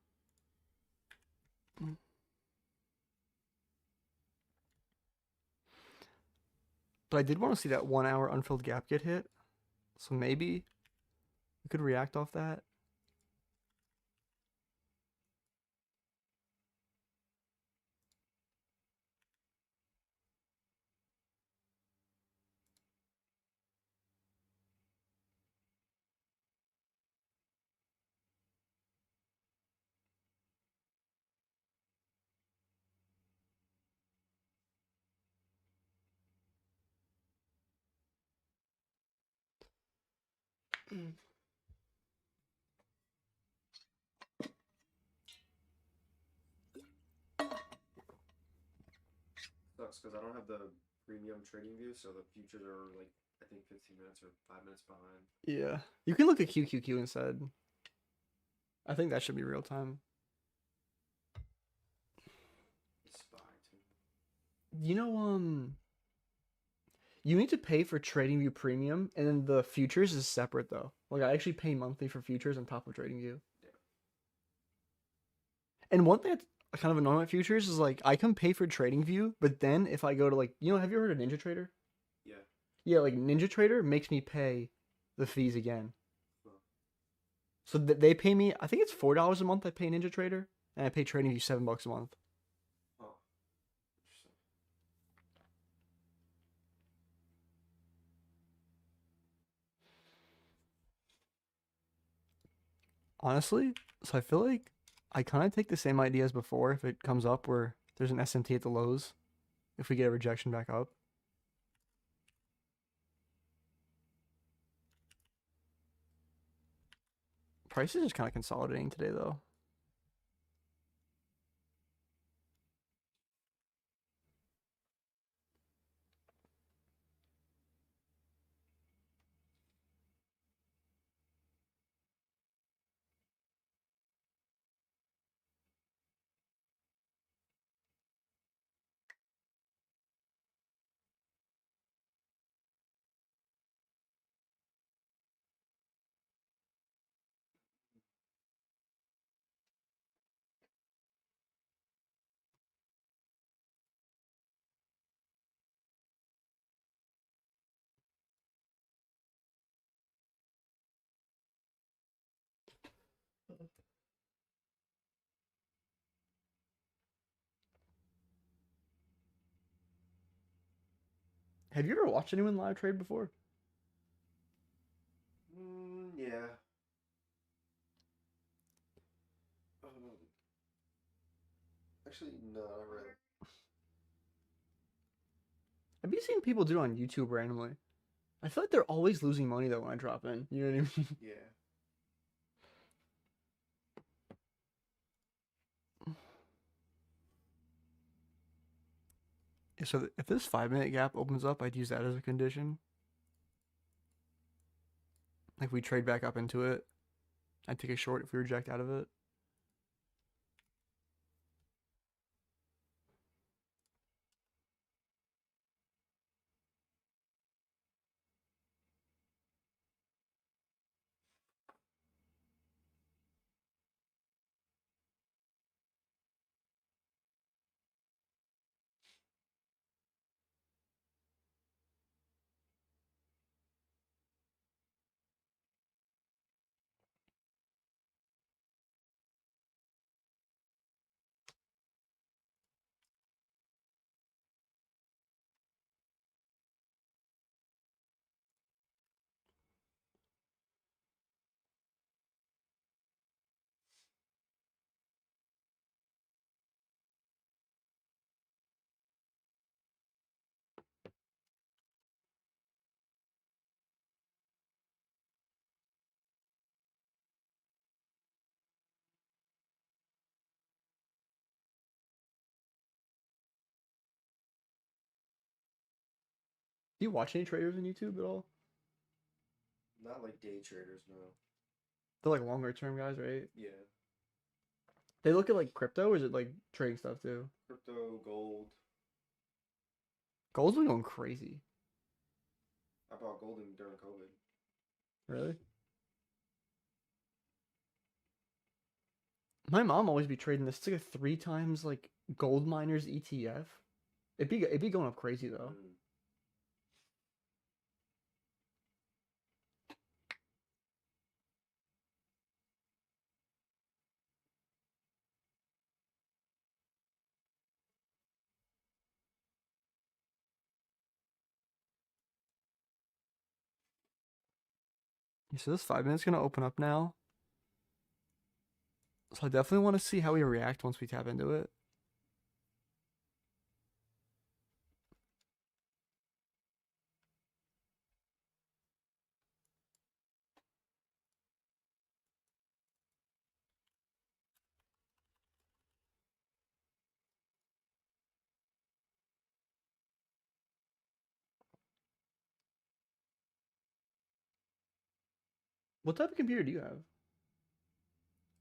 But I did want to see that 1 hour unfilled gap get hit. So maybe we could react off that. Sucks because I don't have the premium trading view, so the futures are like I think 15 minutes or 5 minutes behind. Yeah. You can look at QQQ instead. I think that should be real time. It's SPY too. You know, you need to pay for TradingView Premium, and then the futures is separate though. Like I actually pay monthly for futures on top of TradingView. Yeah. And one thing that's kind of annoying with futures is like I can pay for TradingView, but then if I go to like have you heard of NinjaTrader? Yeah. Yeah, like NinjaTrader makes me pay the fees again. Well, So they pay me. I think it's $4 a month. I pay NinjaTrader, and I pay TradingView $7 a month. oh, interesting. Honestly, so I feel like I kind of take the same idea as before if it comes up where there's an SMT at the lows. If we get a rejection back up. Price is just kind of consolidating today though. Have you ever watched anyone live trade before? Yeah. Actually, no, not really. Have you seen people do it on YouTube randomly? I feel like they're always losing money though when I drop in. You know what I mean? Yeah. So if this 5 minute gap opens up, I'd use that as a condition. Like we trade back up into it, I'd take a short if we reject out of it. Do you watch any traders on YouTube at all? Not like day traders, no. They're like longer term guys, right? Yeah, They look at like crypto, or is it like trading stuff too? crypto, gold. Gold's been going crazy. I bought gold during COVID. Really? My mom always be trading this. It's like a 3 times like gold miners ETF. It'd be going up crazy though. Mm. Yeah, so this 5 minutes gonna open up now. So I definitely want to see how we react once we tap into it. What type of computer do you have?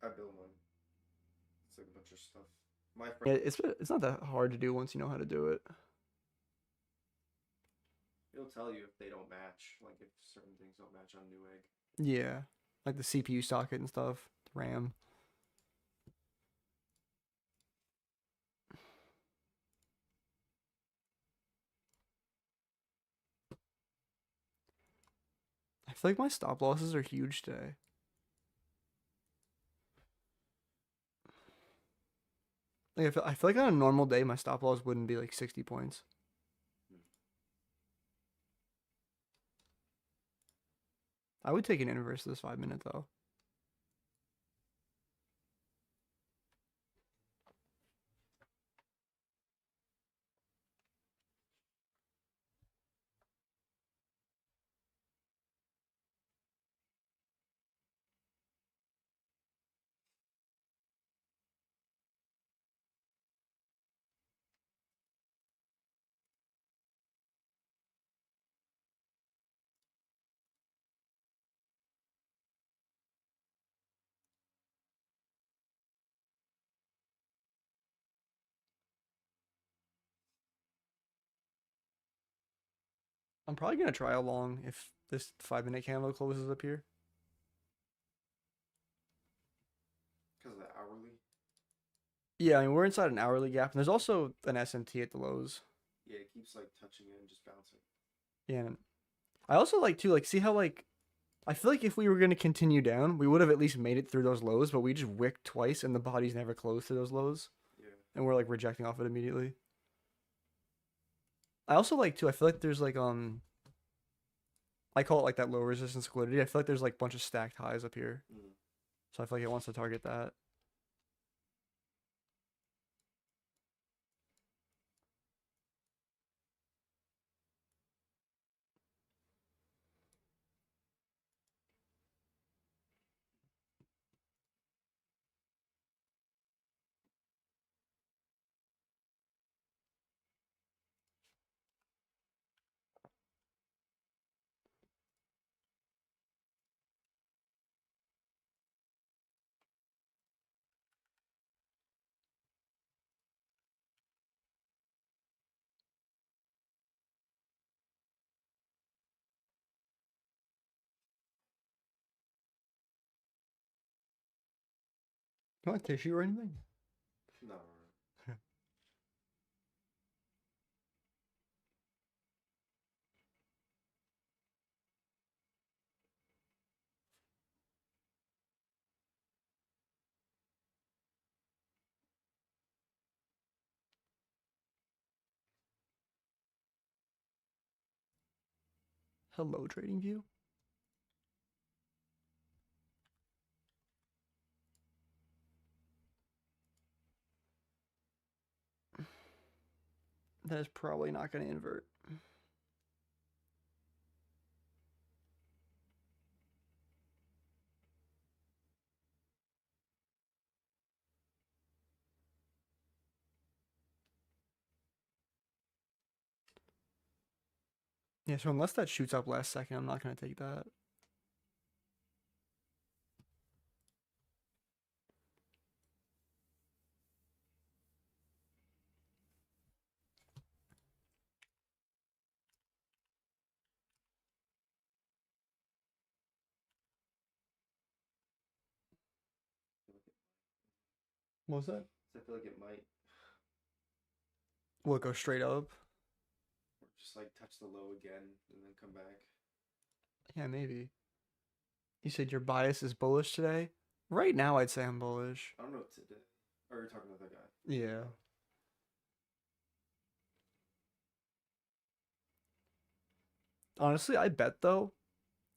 I built mine. It's like a bunch of stuff. My Yeah, friend, it's not that hard to do once you know how to do it. it'll tell you if they don't match, like if certain things don't match on Newegg. Yeah, like the CPU socket and stuff, the RAM. I feel like my stop losses are huge today. Like I feel like on a normal day, my stop loss wouldn't be like 60 points. I would take an inverse this 5 minute though. I'm probably gonna try along if this 5 minute candle closes up here. Because of the hourly. Yeah, I mean we're inside an hourly gap, and there's also an SMT at the lows. Yeah, it keeps like touching it and just bouncing. Yeah, and I also like to like see how like I feel like if we were gonna continue down, we would have at least made it through those lows, but we just wicked twice, and the body's never closed to those lows, Yeah. and we're like rejecting off it immediately. I also like to. I feel like there's like I call it like that low resistance liquidity. I feel like there's like a bunch of stacked highs up here, Mm. so I feel like it wants to target that. You want tissue or anything? No. Hello, Trading View. That is probably not going to invert. Yeah, so unless that shoots up last second, I'm not gonna take that. What was that? I feel like it might, Will it go straight up? or just like touch the low again and then come back. Yeah, maybe. You said your bias is bullish today? Right now, I'd say I'm bullish. I don't know today. Or you're talking to the guy. Yeah. Honestly, I bet though,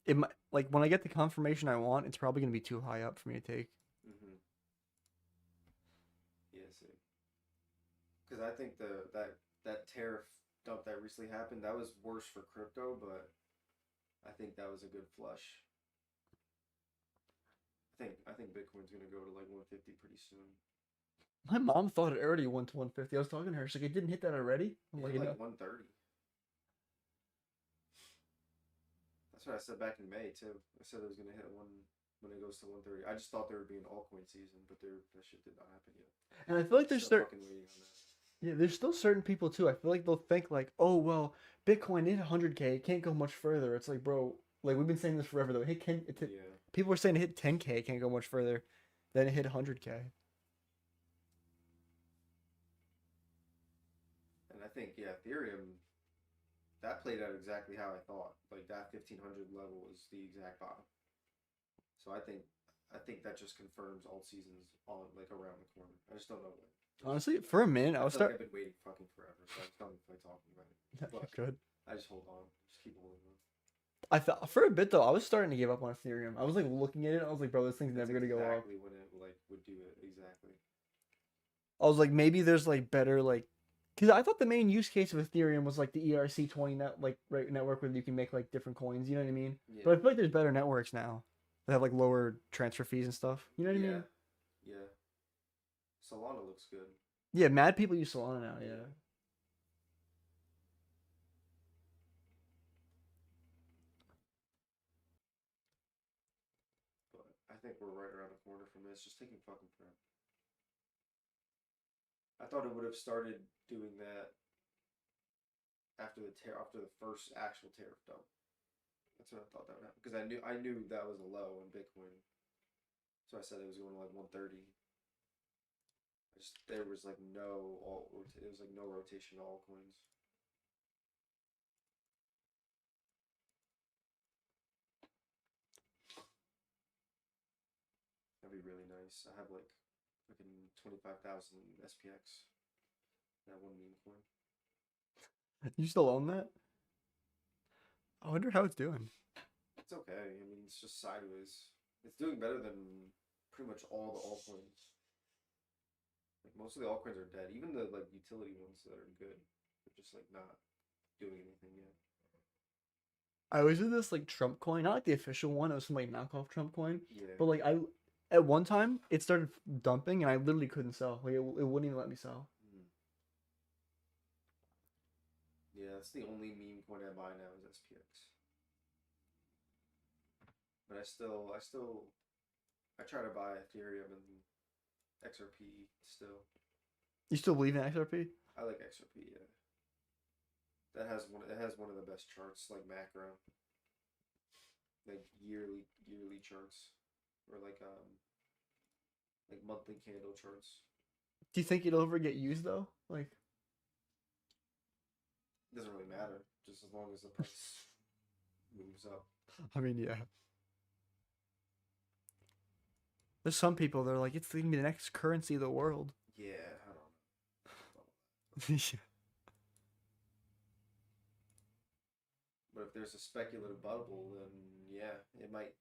it might, like when I get the confirmation I want, it's probably gonna be too high up for me to take. Yeah, see. Because I think that tariff dump that recently happened, that was worse for crypto, but I think that was a good flush. I think Bitcoin's gonna go to like 150 pretty soon. My mom thought it already went to 150. I was talking to her. She's like, it didn't hit that already? I'm It like, hit no. like 130. That's what I said back in May too. I said it was gonna hit one when it goes to 130. I just thought there would be an altcoin season, but that shit did not happen yet. And I feel like there's Still certain, fucking waiting on that. yeah, there's still certain people too. I feel like they'll think like, oh well, Bitcoin hit 100K, it can't go much further. It's like, bro, like we've been saying this forever though. Yeah. People are saying it hit 10K, it can't go much further. Then it hit 100K. And I think Ethereum that played out exactly how I thought. Like that 1500 level is the exact bottom. So I think that just confirms alt seasons on like around the corner. I just don't know when. Honestly, for a minute, I I was feel like start. I've been waiting fucking forever, so I just don't feel like talking about it. You're But good. I just hold on, just keep holding on. I thought for a bit though, I was starting to give up on Ethereum. I was like looking at it, I was like, bro, this thing's That's never gonna go up. exactly when it like would do it exactly. I was like, maybe there's like better like, because I thought the main use case of Ethereum was like the ERC20 network where you can make like different coins. You know what I mean? Yeah. But I feel like there's better networks now that have like lower transfer fees and stuff. You know what I mean? Yeah. Solana looks good. Yeah, mad people use Solana now. Yeah. But I think we're right around the corner from it. It's just taking fucking forever. I thought it would have started doing that after the first actual tariff dump. That's what I thought that would happen because I knew that was a low in Bitcoin, so I said it was going to like 130. There was like it was like no rotation to altcoins. That'd be really nice. I have like fucking 25,000 SPX. That one meme coin. You still own that? I wonder how it's doing. It's okay. I mean, it's just sideways. It's doing better than pretty much all the altcoins. Like most of the altcoins are dead. Even the like utility ones that are good, they're just like not doing anything yet. I always did this like Trump coin, not like the official one. It was some like knockoff Trump coin. Yeah. But like at one time it started dumping and I literally couldn't sell. Like it wouldn't even let me sell. Yeah, that's the only meme coin I buy now is SPX. But I try to buy Ethereum and XRP still. You still believe in XRP? I like XRP, yeah. It has one of the best charts, like macro. Like yearly charts. Or like monthly candle charts. Do you think it'll ever get used though? Like It doesn't really matter, just as long as the price moves up. I mean, yeah. There's some people that are like, it's gonna be the next currency of the world. Yeah, I don't know. But if there's a speculative bubble, then yeah, it might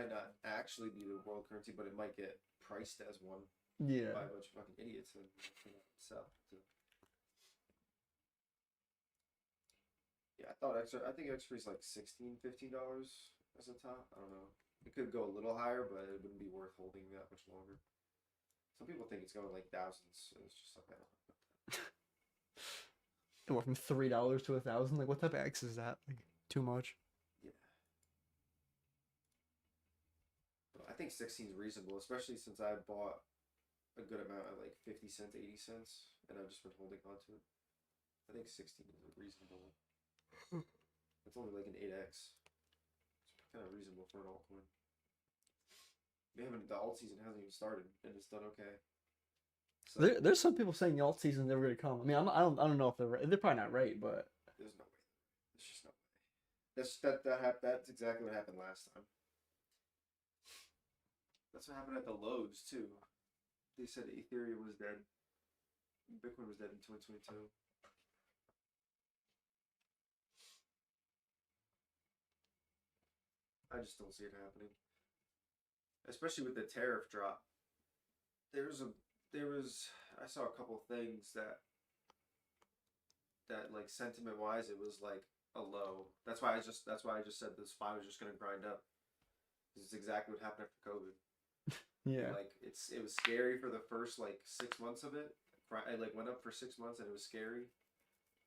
not actually be the world currency, but it might get priced as one Yeah. by a bunch of fucking idiots and sell. Yeah, I think XP is like $16, $15 as a top. I don't know. It could go a little higher, but it wouldn't be worth holding that much longer. Some people think it's going like thousands, so it's just like I don't know about that. What, from $3 to 1,000? Like, what type of X is that? Like, too much. Yeah. But I think 16 is reasonable, especially since I bought a good amount at like 50 cents, 80 cents, and I've just been holding on to it. I think 16 is reasonable. It's only like an 8x. It's kind of reasonable for an altcoin. The alt season hasn't even started, and it's done okay. So There's some people saying the alt season's never gonna come. I mean, I don't know if they're right. They're probably not right, but there's no way. There's just no way. That's exactly what happened last time. That's what happened at the lows too. They said Ethereum was dead. Bitcoin was dead in 2022. I just don't see it happening. Especially with the tariff drop. I saw a couple things that like sentiment wise it was like a low. That's why I just said the SPY was just gonna grind up. This is exactly what happened after COVID. yeah. Like it was scary for the first like 6 months of it. I like went up for 6 months and it was scary,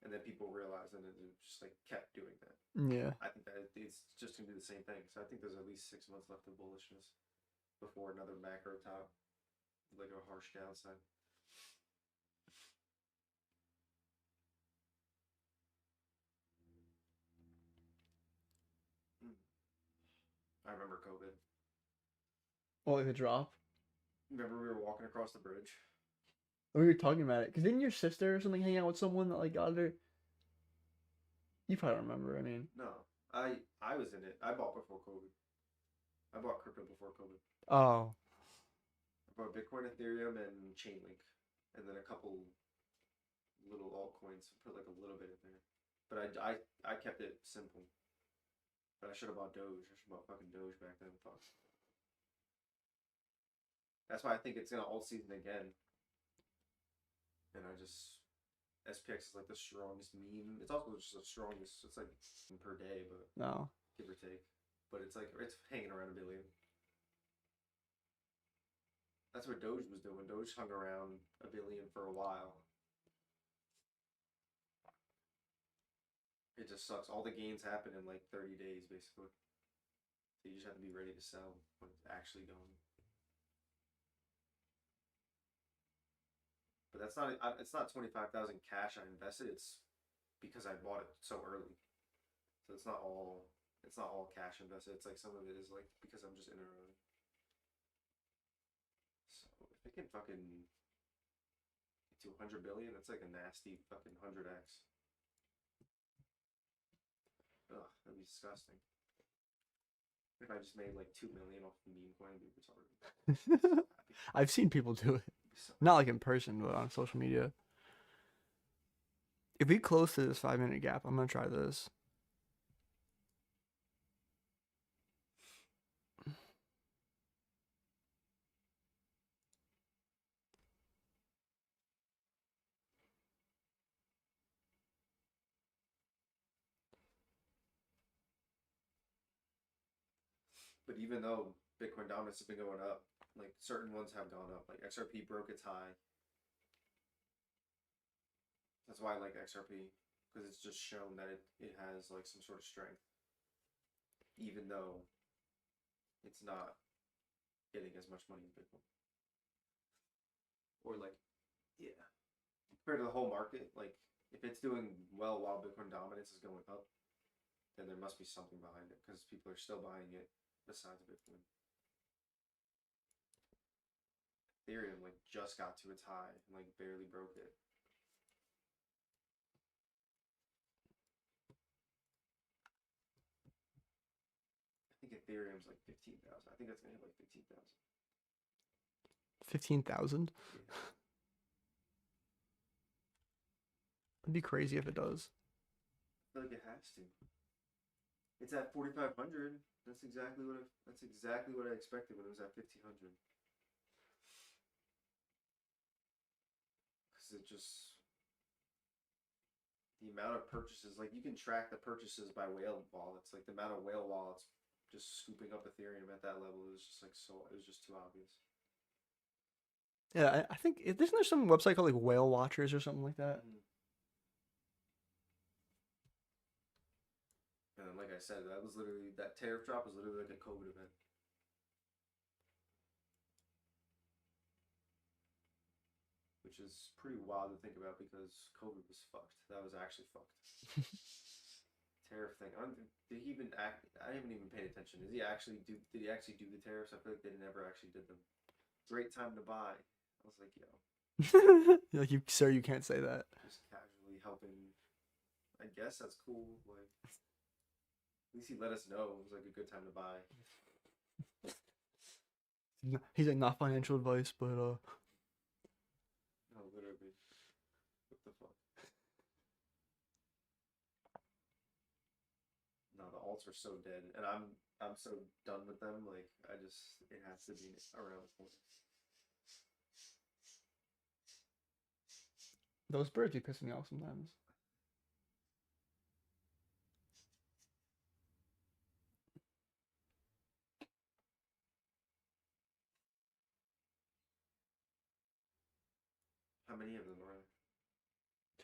and then people realized and it just like kept doing that. Yeah. I think that it's just gonna do the same thing. So I think there's at least 6 months left of bullishness before another macro top, like a harsh downside. I remember COVID. Oh, like the drop. Remember we were walking across the bridge. We were talking about it because didn't your sister or something hang out with someone that like got her? You probably don't remember. I mean, No, I was in it. I bought before COVID. I bought crypto before COVID. oh, I bought Bitcoin, Ethereum, and Chainlink, and then a couple little altcoins. Put like a little bit in there, but I kept it simple. But I should have bought Doge. I should have bought fucking Doge back then. Fuck. That's why I think it's gonna alt season again. And SPX is like the strongest meme. It's also just the strongest. It's like per day, but no. give or take. But it's like it's hanging around 1 billion. That's what Doge was doing. Doge hung around 1 billion for a while. It just sucks. All the gains happen in like 30 days, basically. So you just have to be ready to sell when it's actually going. But that's not. It's not 25,000 cash I invested. It's because I bought it so early. So it's not all. It's not all cash invested. It's like some of it is like because I'm just in it early. So if it can fucking get to 100 billion, that's like a nasty fucking 100x. Ugh, that'd be disgusting. If I just made like 2 million off the meme coin, I'd be retarded. So I've seen people do it. so Not like in person, but on social media. If we close to this 5-minute gap, I'm gonna try this. But even though Bitcoin dominance has been going up, like certain ones have gone up. Like XRP broke its high. That's why I like XRP, because it's just shown that it has like some sort of strength, even though it's not getting as much money as Bitcoin. Or like, yeah, compared to the whole market, like if it's doing well while Bitcoin dominance is going up, then there must be something behind it because people are still buying it besides Bitcoin. Ethereum like just got to its high and like barely broke it. I think Ethereum's like 15,000. I think that's gonna hit like 15,000. 15,000. Yeah. It'd be crazy if it does. I feel like it has to. It's at 4,500. That's exactly what I expected when it was at 1,500. Because it just the amount of purchases, like you can track the purchases by whale wallets. Like the amount of whale wallets just scooping up Ethereum at that level is just like so. It was just too obvious. Yeah, I think isn't there some website called like Whale Watchers or something like that? I said, that was literally, that tariff drop was literally like a COVID event. Which is pretty wild to think about because COVID was fucked. That was actually fucked. Tariff thing. Did he even act? I haven't even paid attention. Did he actually do the tariffs? I feel like they never actually did them. Great time to buy. I was like, yo, You're like, sir, you can't say that. just casually helping. I guess that's cool. Like, at least he let us know it was like a good time to buy. He's like, not financial advice, but No, literally. What the fuck? No, the alts are so dead, and I'm so done with them. Like, it has to be around the corner. those birds be pissing me off sometimes. How many of them are there?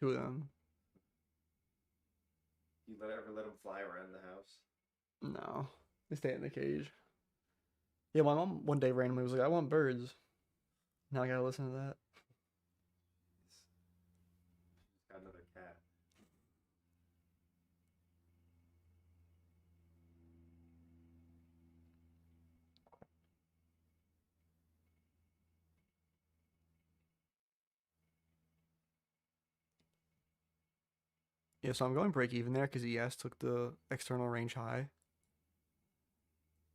2 of them. You ever let them fly around the house? No, they stay in the cage. Yeah, my mom one day randomly was like, I want birds. Now I gotta listen to that. She's got another cat. Yeah, so I'm going break even there because ES took the external range high.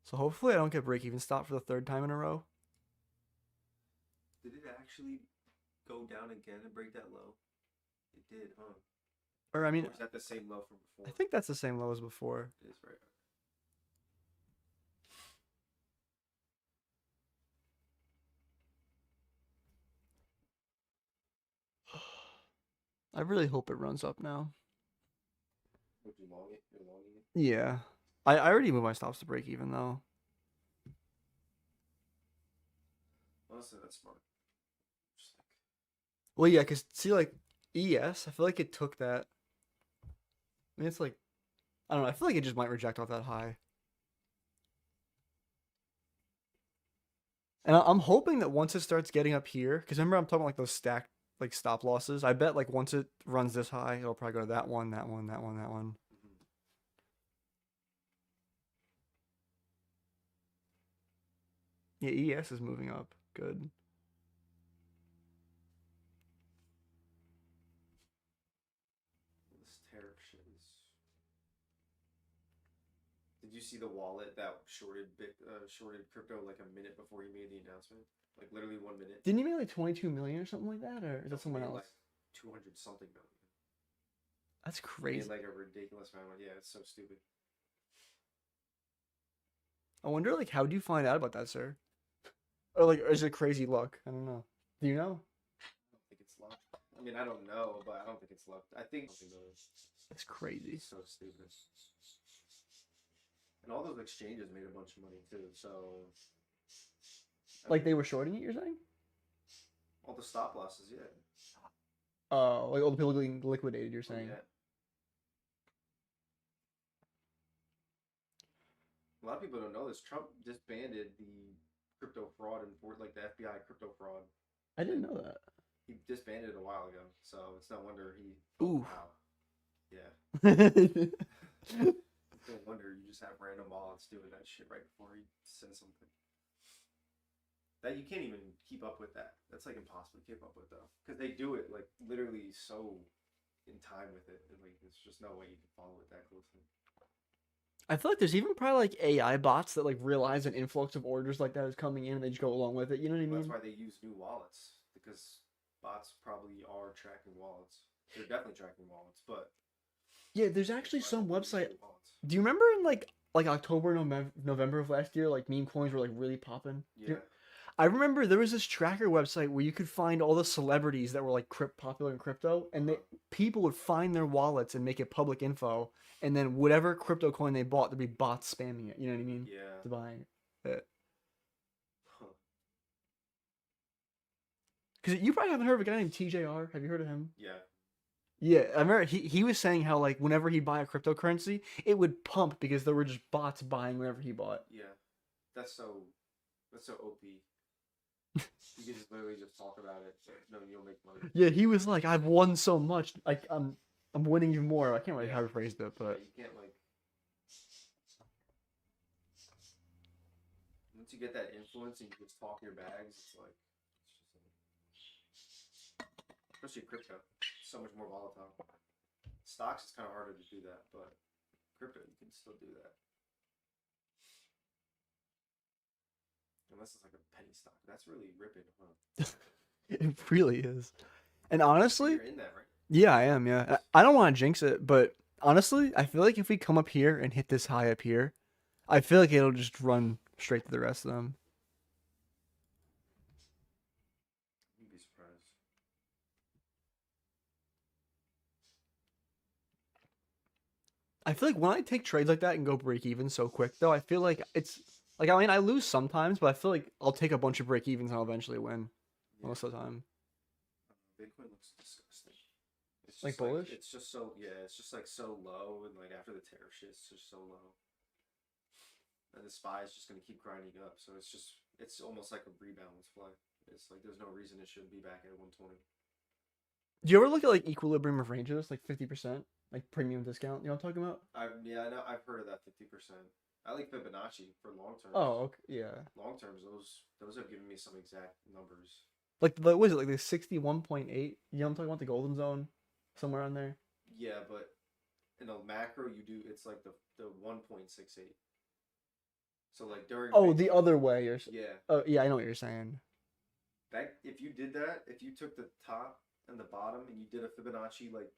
So hopefully I don't get break even stop for the 3rd time in a row. Did it actually go down again and break that low? It did, huh? Or I mean, Or is that the same low from before? I think that's the same low as before. It is, right? I really hope it runs up now. Would you long it? You're longing it? Yeah. I already moved my stops to break even though. Honestly, that's smart. Just like, Well, yeah, because see, like, ES, I feel like it took that. I mean, it's like, I don't know, I feel like it just might reject off that high. And I'm hoping that once it starts getting up here, because remember I'm talking about like those stacked like stop losses. I bet like once it runs this high, it'll probably go to that one, that one, that one, that one. mhm. Yeah, ES is moving up. Good. This tariff shit is. Did you see the wallet that shorted crypto like a minute before he made the announcement? Like literally 1 minute. Didn't he make like 22 million or something like that, or is that someone Made, else? Like 200 something million. That's Made crazy. like a ridiculous amount. Yeah, it's so stupid. I wonder like how do you find out about that, sir? Or like is it crazy luck? I don't know. Do you know? I don't think it's luck. I mean, I don't know, but I don't think it's luck. I think That's crazy. it's so stupid. And all those exchanges made a bunch of money too. So, Like they were shorting it, you're saying? all the stop losses, yeah. Like all the people getting liquidated, you're Oh, saying? yeah. A lot of people don't know this. Trump disbanded the crypto fraud and like the FBI crypto fraud. I didn't know that. He disbanded it a while ago, so it's no wonder he. Ooh. Wow. Yeah. No wonder you just have random wallets doing that shit right before he sends something. That you can't even keep up with that. That's like impossible to keep up with though, because they do it like literally so in time with it, and like there's just no way you can follow it that closely. I feel like there's even probably like AI bots that like realize an influx of orders like that is coming in and they just go along with it. You know what I mean? That's why they use new wallets, because bots probably are tracking wallets. They're definitely tracking wallets, but Yeah, there's actually that's why some they use website. new wallets. Do you remember in like October, November of last year, like meme coins were like really popping? Yeah. I remember there was this tracker website where you could find all the celebrities that were like popular in crypto, and people would find their wallets and make it public info, and then whatever crypto coin they bought, there'd be bots spamming it. You know what I mean? Yeah. To buying it. Huh. Because you probably haven't heard of a guy named TJR. Have you heard of him? Yeah. Yeah, I remember he was saying how like whenever he'd buy a cryptocurrency, it would pump because there were just bots buying whenever he bought. Yeah, that's so that's so OP. You can just literally just talk about it. So no, you'll make money. Yeah, he was like, I've won so much. Like I'm winning even more. I can't remember Yeah, how he phrased it, yeah. but You can't like once you get that influence and you just talk your bags. It's just like especially crypto, it's so much more volatile. Stocks, it's kind of harder to do that, but crypto, you can still do that. Unless it's like a penny stock. That's really ripping, huh? it really is. And So honestly, you're in that, right? yeah, I am. Yeah, I don't want to jinx it, but honestly, I feel like if we come up here and hit this high up here, I feel like it'll just run straight to the rest of them. You'd be surprised. I feel like when I take trades like that and go break even so quick, though, I feel like it's like I mean I lose sometimes, but I feel like I'll take a bunch of break evens and I'll eventually win Yeah. most of the time. Bitcoin looks disgusting. It's Like just like bullish. it's just so yeah, it's just like so low and like after the tariff shit, it's just so low. And the SPY is just gonna keep grinding up. So it's almost like a rebalance play. It's like there's no reason it shouldn't be back at 120. Do you ever look at like equilibrium of ranges, like 50%, like premium discount? You know what I'm talking about? I know I've heard of that 50%. I like Fibonacci for long terms. Oh, okay, yeah. Long terms, those have given me some exact numbers. Like the what is it like the 61.8? You know what I'm talking about, the golden zone, somewhere on there. Yeah, but in a macro, you do it's like the 1.68. So like during Oh, the Bitcoin, other way. yeah, Oh, yeah, I know what you're saying. that if you did that, if you took the top and the bottom and you did a Fibonacci like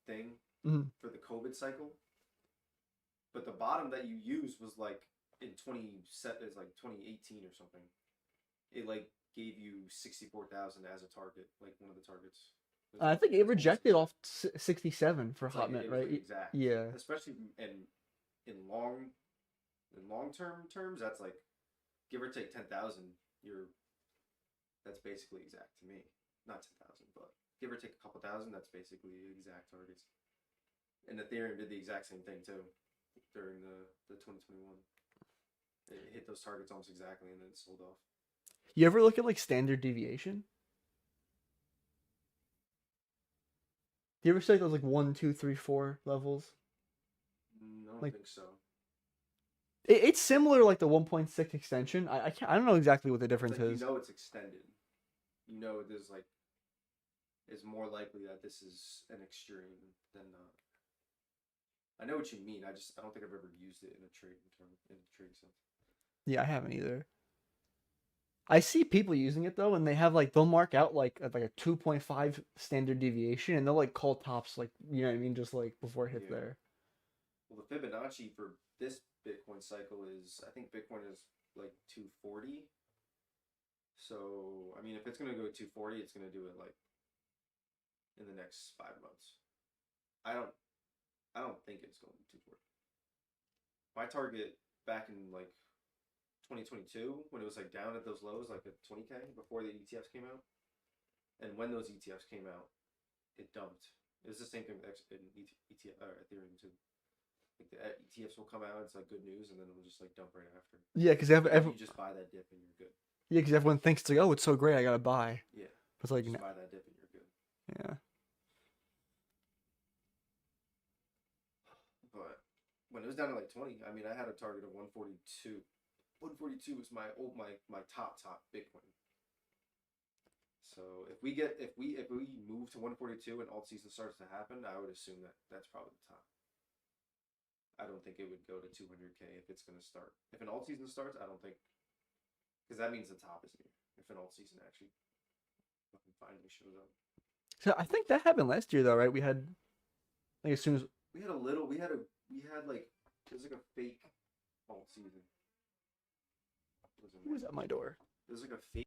thing Mhm. for the COVID cycle, but the bottom that you used was like in 20 set is like 2018 or something. It like gave you 64,000 as a target, like one of the targets. It was I like think it that's almost rejected exact. off 67 for It's like hotnet, it was right? like exact, Yeah. especially in long term terms. That's like give or take 10,000. You're that's basically exact to me. Not 10,000, but give or take a couple thousand. That's basically exact targets. And Ethereum did the exact same thing too during the 2021. It hit those targets almost exactly and then it sold off. You ever look at like standard deviation? Do you ever say those like one, two, three, four levels? I don't Like think so. it's similar like the 1.6 extension. I can't, I don't know exactly what the It's difference like you is. know it's extended. You know there's like it's more likely that this is an extreme than not. I know what you mean. I don't think I've ever used it in a trade sense. Yeah, I haven't either. I see people using it though, and they have like they'll mark out like a 2.5 standard deviation, and they'll like call tops like you know what I mean, just like before it hits Yeah. there. Well, the Fibonacci for this Bitcoin cycle is I think Bitcoin is like 240. So I mean, if it's gonna go 240, it's gonna do it like in the next 5 months. I don't I don't think it's going to 240. My target back in like 2022 when it was like down at those lows, like at 20K before the ETFs came out, and when those ETFs came out, it dumped. It was the same thing with ETF, Ethereum too. Like the ETFs will come out, it's like good news, and then it'll just like dump right after. Yeah, because And you just buy that dip and you're good. yeah, because everyone thinks it's like oh it's so great I gotta buy. Yeah, It's like just buy that dip and you're good. yeah. But when it was down to like 20, I mean, I had a target of 142. 142 was my top Bitcoin. So if we move to 142 and alt season starts to happen, I would assume that that's probably the top. I don't think it would go to 200K if it's going to start. If an alt season starts, I don't think because that means the top is near. If an alt season actually finally shows up. So I think that happened last year though, right? We had like as soon as We had we had like there's like a fake alt season. who was at my door? There's like a fake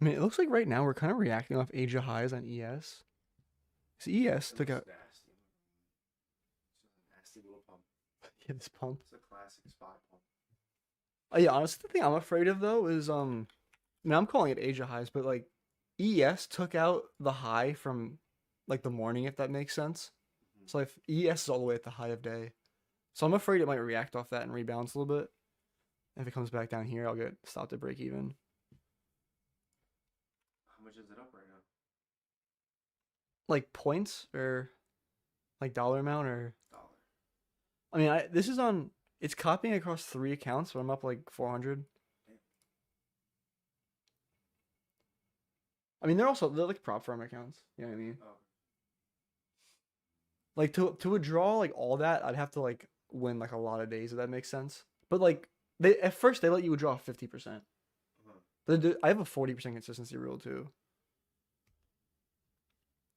I mean, it looks like right now we're kind of reacting off Asia highs on ES. So ES It took looks out nasty. It's a nasty little pump. yeah, this pump. It's a classic SPY pump. Oh yeah, honestly, the thing I'm afraid of though is I mean, I'm calling it Asia highs, but like ES took out the high from like the morning, if that makes sense. Mm-hmm. So if ES is all the way at the high of day, so I'm afraid it might react off that and rebalance a little bit. If it comes back down here, I'll get stopped at break even. How much is it up right now? Like points or like dollar amount or Dollar. I mean, this is on. It's copying across 3 accounts, so I'm up like 400. Damn. I mean, they're like prop firm accounts. You know what I mean? Oh. Like to withdraw like all that, I'd have to like win like a lot of days, if that makes sense. But like they at first they let you withdraw 50%. Uh-huh. I have a 40% consistency rule too.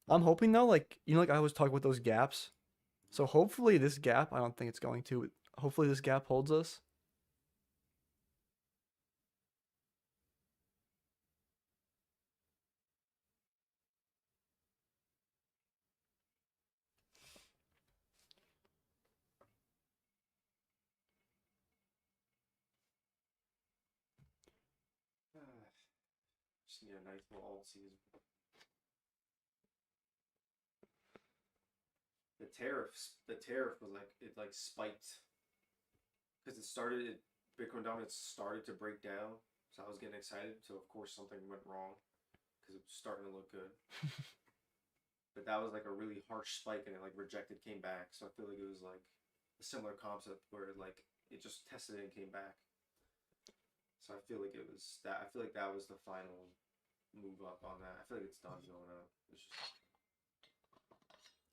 I'm hoping though, like like I was talking with those gaps. So hopefully this gap, I don't think it's going to. Hopefully this gap holds us. Just need a nice little alt season. The tariff was like it like spiked because Bitcoin dominance started to break down, so I was getting excited. So of course something went wrong because it was starting to look good. But that was like a really harsh spike, and it like rejected, came back. So I feel like it was like a similar concept where like it just tested and came back. So I feel like it was that. I feel like that was the final move up on that. I feel like it's done going up. It's just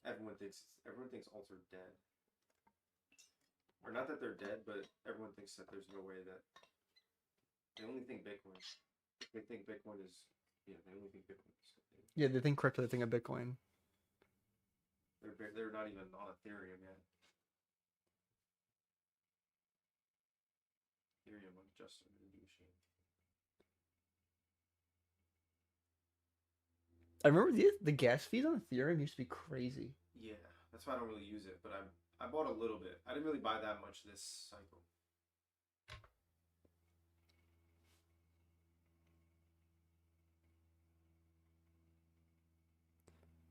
everyone thinks alts are dead, or not that they're dead, but everyone thinks that there's no way that they only think Bitcoin. They think Bitcoin is They only think Bitcoin is. Yeah, they think crypto, they think of Bitcoin. They're not even on Ethereum yet. Ethereum just started to do shit. I remember the gas fees on Ethereum used to be crazy. Yeah, that's why I don't really use it, but I bought a little bit. I didn't really buy that much this cycle.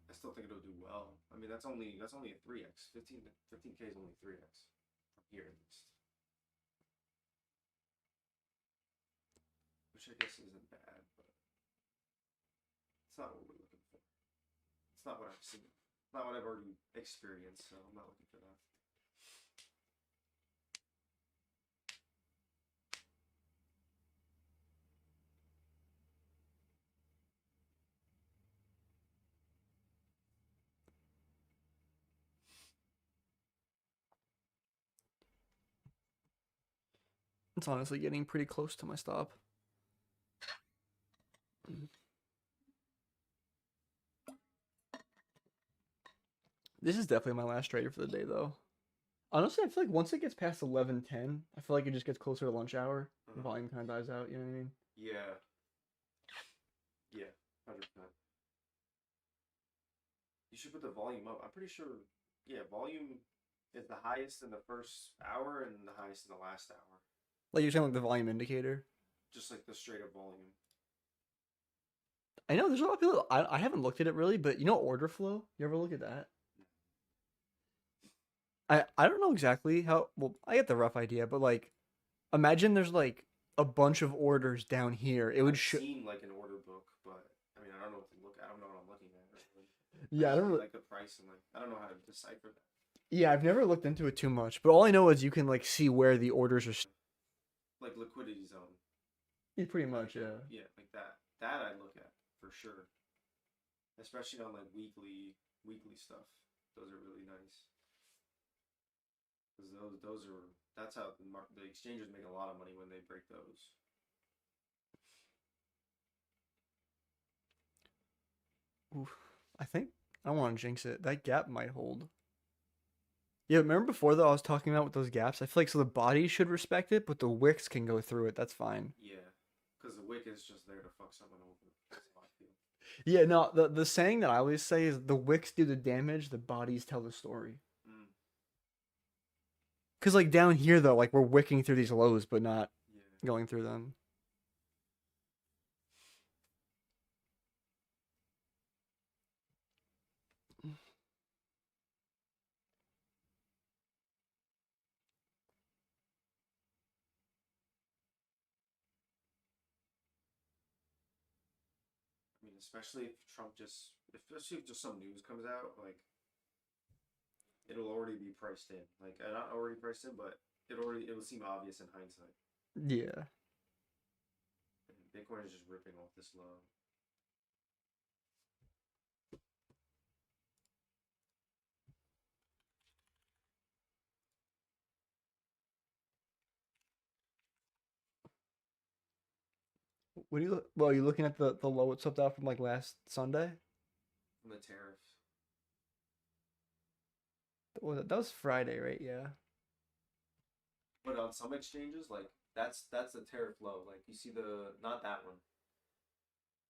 I still think it'll do well. I mean, that's only a 3x. 15K is only 3x from here at least. Which I guess isn't bad, but it's not what we're looking for. It's not what I've seen. It's not what I've already experienced, so I'm not looking for that. It's honestly getting pretty close to my stop. This is definitely my last trade for the day, though. Honestly, I feel like once it gets past 11:10, I feel like it just gets closer to lunch hour. The volume kind of dies out. You know what I mean? Yeah. Yeah, 100%. You should put the volume up. I'm pretty sure. Yeah, volume is the highest in the first hour and the highest in the last hour. Like you're saying, like the volume indicator. Just like the straight up volume. I know there's a lot of people. I haven't looked at it really, but order flow. You ever look at that? I don't know exactly how. Well, I get the rough idea, but like, imagine there's like a bunch of orders down here. It would seem like an order book, but I mean, I don't know what to look. I don't know what I'm looking at. Really. Yeah, I don't really like the price and like I don't know how to decipher that. Yeah, I've never looked into it too much, but all I know is you can like see where the orders are. Like liquidity zone. Yeah, pretty much, yeah. Yeah, like that. That I look at for sure, especially on like weekly stuff. Those are really nice. Because that's how the exchanges make a lot of money when they break those. Oof. I think I don't want to jinx it. That gap might hold. Yeah, remember before though I was talking about with those gaps? I feel like so the body should respect it, but the wicks can go through it. That's fine. Yeah, because the wick is just there to fuck someone over. Yeah, no, the saying that I always say is the wicks do the damage, the bodies tell the story. Mm, Cause like down here though, like we're wicking through these lows, but not yeah. going through them. I mean, especially if Trump especially if just some news comes out, like it'll already be priced in. Like, not already priced in, but it will seem obvious in hindsight. Yeah. And Bitcoin is just ripping off this low. What do you look? Well, are you looking at the low it slipped out from like last Sunday? From the tariffs. That was Friday, right? Yeah. But on some exchanges, like that's the tariff low. Like you see not that one.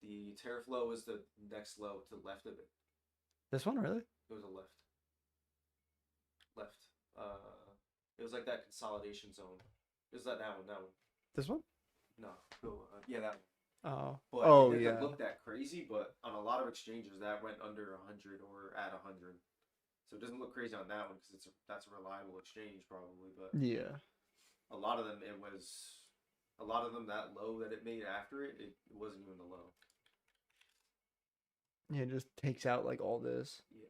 The tariff low is the next low to the left of it. This one really? It was a left. Left. It was like that consolidation zone. It was that one. That one. This one? No. Yeah, that one. Oh. But Oh it doesn't yeah. look that crazy. But on a lot of exchanges, that went under 100 or at 100. So it doesn't look crazy on that one because that's a reliable exchange probably. But Yeah. a lot of them that low that it made after it wasn't even the low. Yeah, it just takes out like all this. Yeah.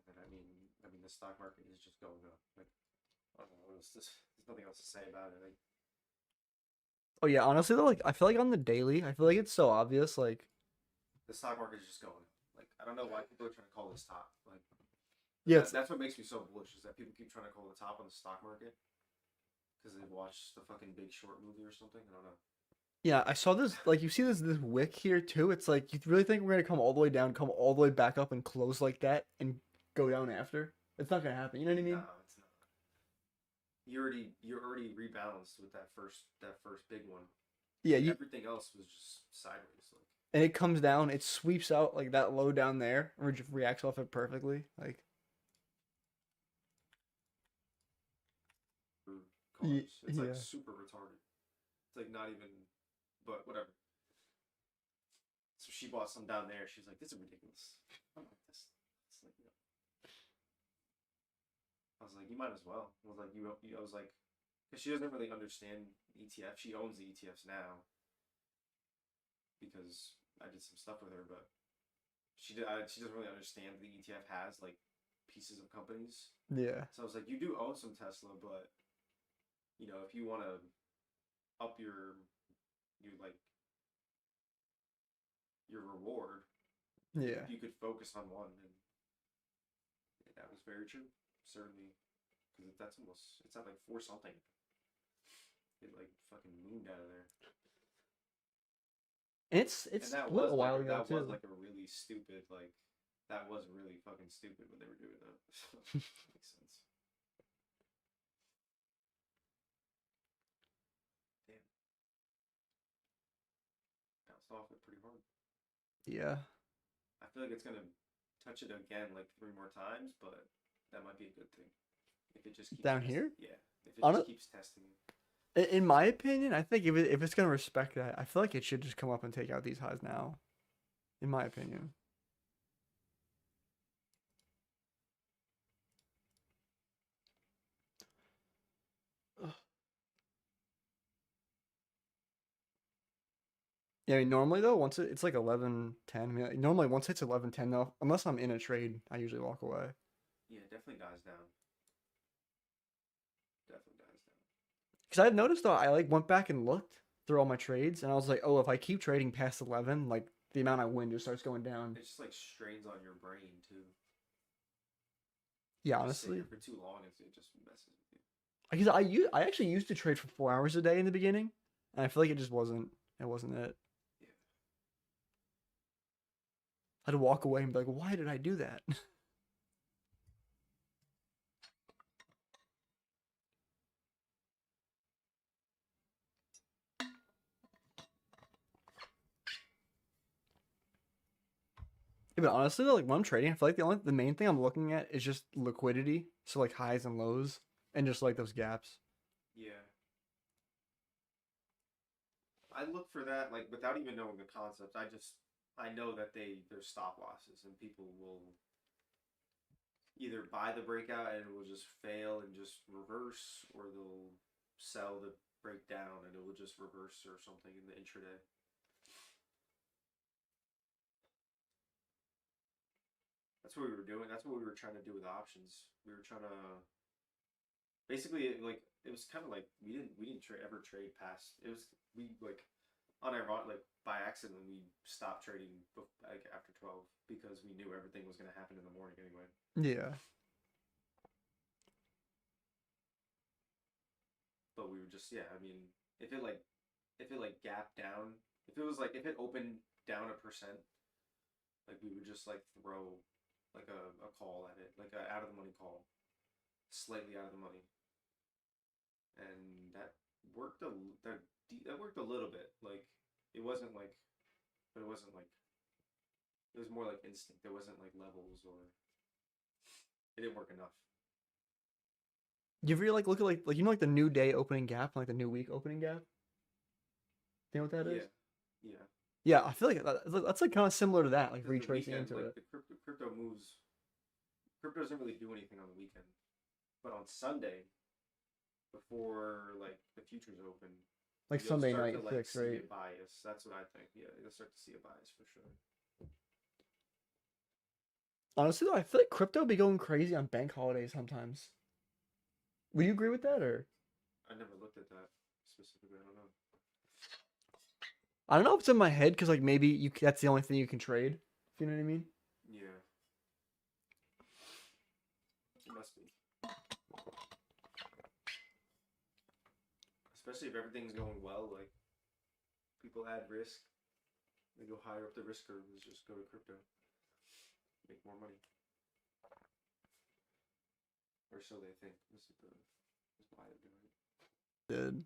And then I mean the stock market is just going up. Like I don't know what else there's nothing else to say about it. Like Oh yeah, honestly though, like I feel like on the daily, I feel like it's so obvious. Like the stock market is just going. Like I don't know why people are trying to call this top. Like yeah, that's what makes me so bullish is that people keep trying to call the top on the stock market because they've watched the fucking Big Short movie or something. I don't know. yeah. I saw this. Like you see this wick here too. It's like you really think we're gonna come all the way down, come all the way back up, and close like that, and go down after? It's not gonna happen. You know what I No, mean? it's not. You're already rebalanced with that first big one. Yeah. Everything else was just sideways. Like And it comes down, it sweeps out like that low down there, or just reacts off it perfectly. Like for cars, it's like yeah. super retarded. It's like not even, but whatever. So she bought some down there. She's like, "This is ridiculous. I don't like this." It's like, I was like, "You might as well." I was like, I was like, because she doesn't really understand ETF. She owns the ETFs now because I did some stuff with her, but she doesn't really understand the ETF has like pieces of companies. Yeah. So I was like, "You do own some Tesla, but if you want to up your reward, Yeah. you could focus on one." And that was very true, certainly, because it's at like four something. It like fucking mooned out of there. And it's And that split was a like while ago that was too. like a really stupid like that was really fucking stupid what they were doing though. Makes sense. Damn, bounced off it pretty hard. Yeah. I feel like it's gonna touch it again like three more times, but that might be a good thing if it just keeps Down testing. here? Yeah, if it On just it, keeps testing. in my opinion, I think if it's gonna respect that, I feel like it should just come up and take out these highs now. In my opinion. Yeah, I mean, normally though, once it's like 11:10. I mean, like, normally once it's 11:10 though, unless I'm in a trade, I usually walk away. Yeah, it definitely dies down. Definitely dies down. Because I've noticed though, I like went back and looked through all my trades, and I was like, oh, if I keep trading past 11, like the amount I win just starts going down. It just like strains on your brain too. Yeah, Just sit honestly, here for too long, it just messes with you. because I actually used to trade for 4 hours a day in the beginning, and I feel like it wasn't it. Yeah. I had to walk away and be like, why did I do that? Yeah, but honestly, though, like when I'm trading, I feel like the main thing I'm looking at is just liquidity. So like highs and lows, and just like those gaps. Yeah. I look for that like without even knowing the concept. I know that there's stop losses and people will either buy the breakout and it will just fail and just reverse, or they'll sell the breakdown and it will just reverse or something in the intraday. That's what we were doing. That's what we were trying to do with options. We were trying to basically like it was kind of like ever trade past. It was we like unironic like by accident we stopped trading like after 12 because we knew everything was going to happen in the morning anyway. Yeah. But we were just yeah. I mean, if it like gapped down, if it was like if it opened down 1%, like we would just like throw like a call at it, like a out of the money call, slightly out of the money, and worked a that that worked a little bit. Like it wasn't like, but it wasn't like it was more like instinct. There wasn't like levels or it didn't work enough. You ever like look at like you know like the new day opening gap and like the new week opening gap? You know what that is? Yeah, yeah. Yeah, I feel like that's like kind of similar to that, like Because the retracing weekend, into like it. the crypto moves. Crypto doesn't really do anything on the weekend, but on Sunday, before like the futures open, Like you'll Sunday start night to like fix, see right? a bias. That's what I think. Yeah, you'll start to see a bias for sure. Honestly, though, I feel like crypto be going crazy on bank holidays sometimes. Would you agree with that, or I never looked at that specifically. I don't know. I don't know if it's in my head because like maybe that's the only thing you can trade. If you know what I mean? Yeah, it must be. Especially if everything's going well, like people add risk, they go higher up the risk curve. Just go to crypto, make more money, or so they think. Is why they're doing it. Did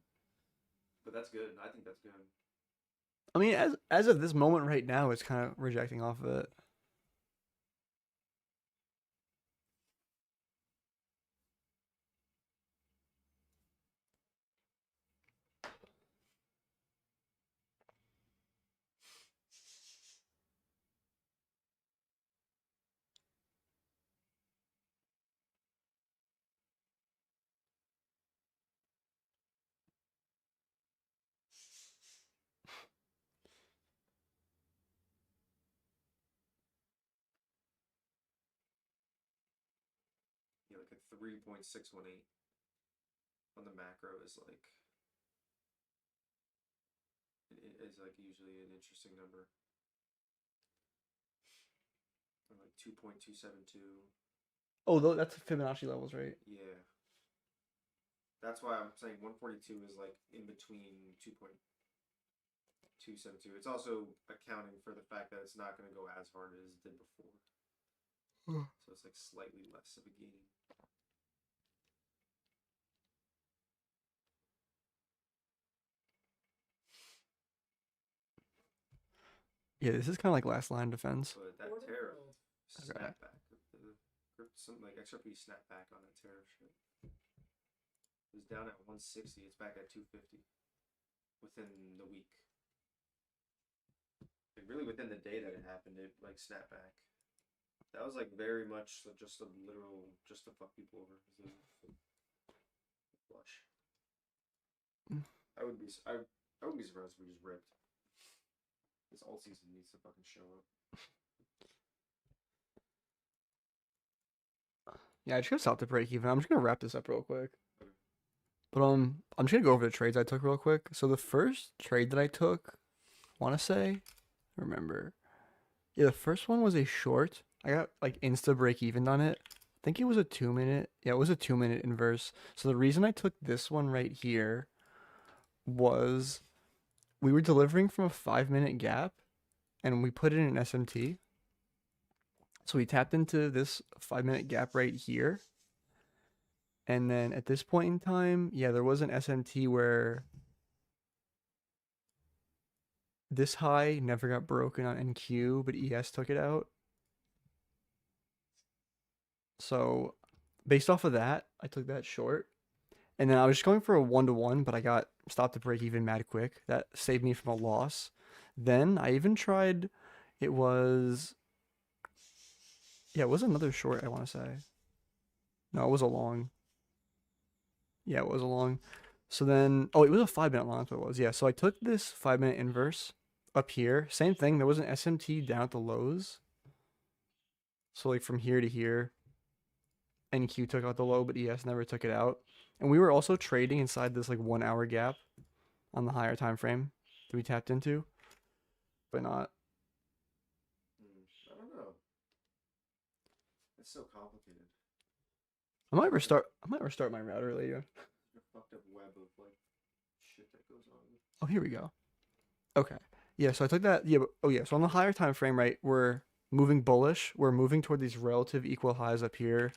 But that's good. I think that's good. I mean as of this moment right now, it's kind of rejecting off of it. Yeah, like a 3.618 on the macro is like it is like usually an interesting number. Or like 2.272. Oh, that's Fibonacci levels, right? Yeah. That's why I'm saying 142 is like in between 2.272. It's also accounting for the fact that it's not going to go as hard as it did before. So it's like slightly less of a gain. Yeah, this is kind of like last line defense. But that tariff Okay. snapback, some like XRP snapback on that tariff shit. It was down at 160. It's back at 250 within the week. Like really within the day that it happened, it like snapped back. That was like very much just a literal, just to fuck people over. Flush. I would be I wouldn't be surprised if we just ripped. This alt season needs to fucking show up. Yeah, I just gotta stop the break even. I'm just gonna wrap this up real quick. Okay. But I'm just gonna go over the trades I took real quick. So the first trade that I took, wanna say, remember. Yeah, the first one was a short. I got like insta break even on it. I think it was a 2 minute. Yeah, it was a 2 minute inverse. So the reason I took this one right here was we were delivering from a 5 minute gap and we put it in an SMT. So we tapped into this 5 minute gap right here. And then at this point in time, yeah, there was an SMT where this high never got broken on NQ, but ES took it out. So based off of that, I took that short. And then I was just going for a 1-to-1, but I got stopped to break even mad quick. That saved me from a loss. Then I even tried, it was, yeah, it was another short, I want to say. No, it was a long. Yeah, it was a long. So then, oh, it was a 5 minute long, that's what it was. Yeah, so I took this 5 minute inverse up here. Same thing, there was an SMT down at the lows. So like from here to here, NQ took out the low, but ES never took it out. And we were also trading inside this like 1 hour gap on the higher time frame that we tapped into, but not. I don't know. It's so complicated. I might restart. My router later. A fucked up web of like shit that goes on. Oh, here we go. Okay. Yeah. So I took that. Yeah. But, oh yeah. So on the higher time frame, right, we're moving bullish. We're moving toward these relative equal highs up here.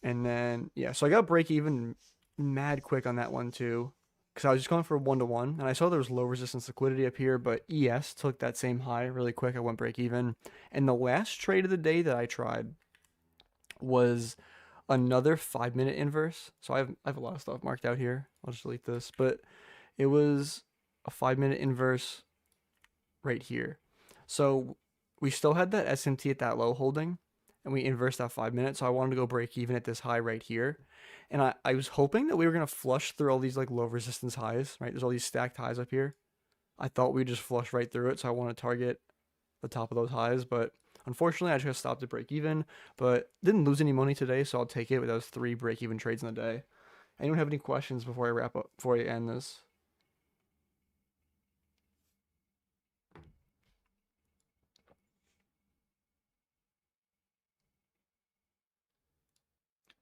And then yeah. So I got break even mad quick on that one too, because I was just going for a 1-to-1, and I saw there was low resistance liquidity up here, but ES took that same high really quick. I went break even, and the last trade of the day that I tried was another 5 minute inverse. So I have a lot of stuff marked out here. I'll just delete this, but it was a 5 minute inverse right here. So we still had that SMT at that low holding, and we inversed that 5 minutes. So I wanted to go break even at this high right here. And I was hoping that we were going to flush through all these like low resistance highs, right? There's all these stacked highs up here. I thought we'd just flush right through it. So I want to target the top of those highs, but unfortunately I just stopped at break even, but didn't lose any money today. So I'll take it with those 3 break even trades in the day. Anyone have any questions before I wrap up, before I end this?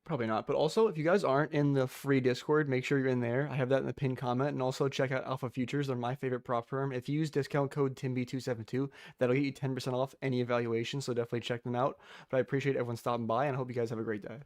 Probably not. But also, if you guys aren't in the free Discord, make sure you're in there. I have that in the pinned comment. And also check out Alpha Futures. They're my favorite prop firm. If you use discount code TIMBY272, that'll get you 10% off any evaluation. So definitely check them out. But I appreciate everyone stopping by, and I hope you guys have a great day.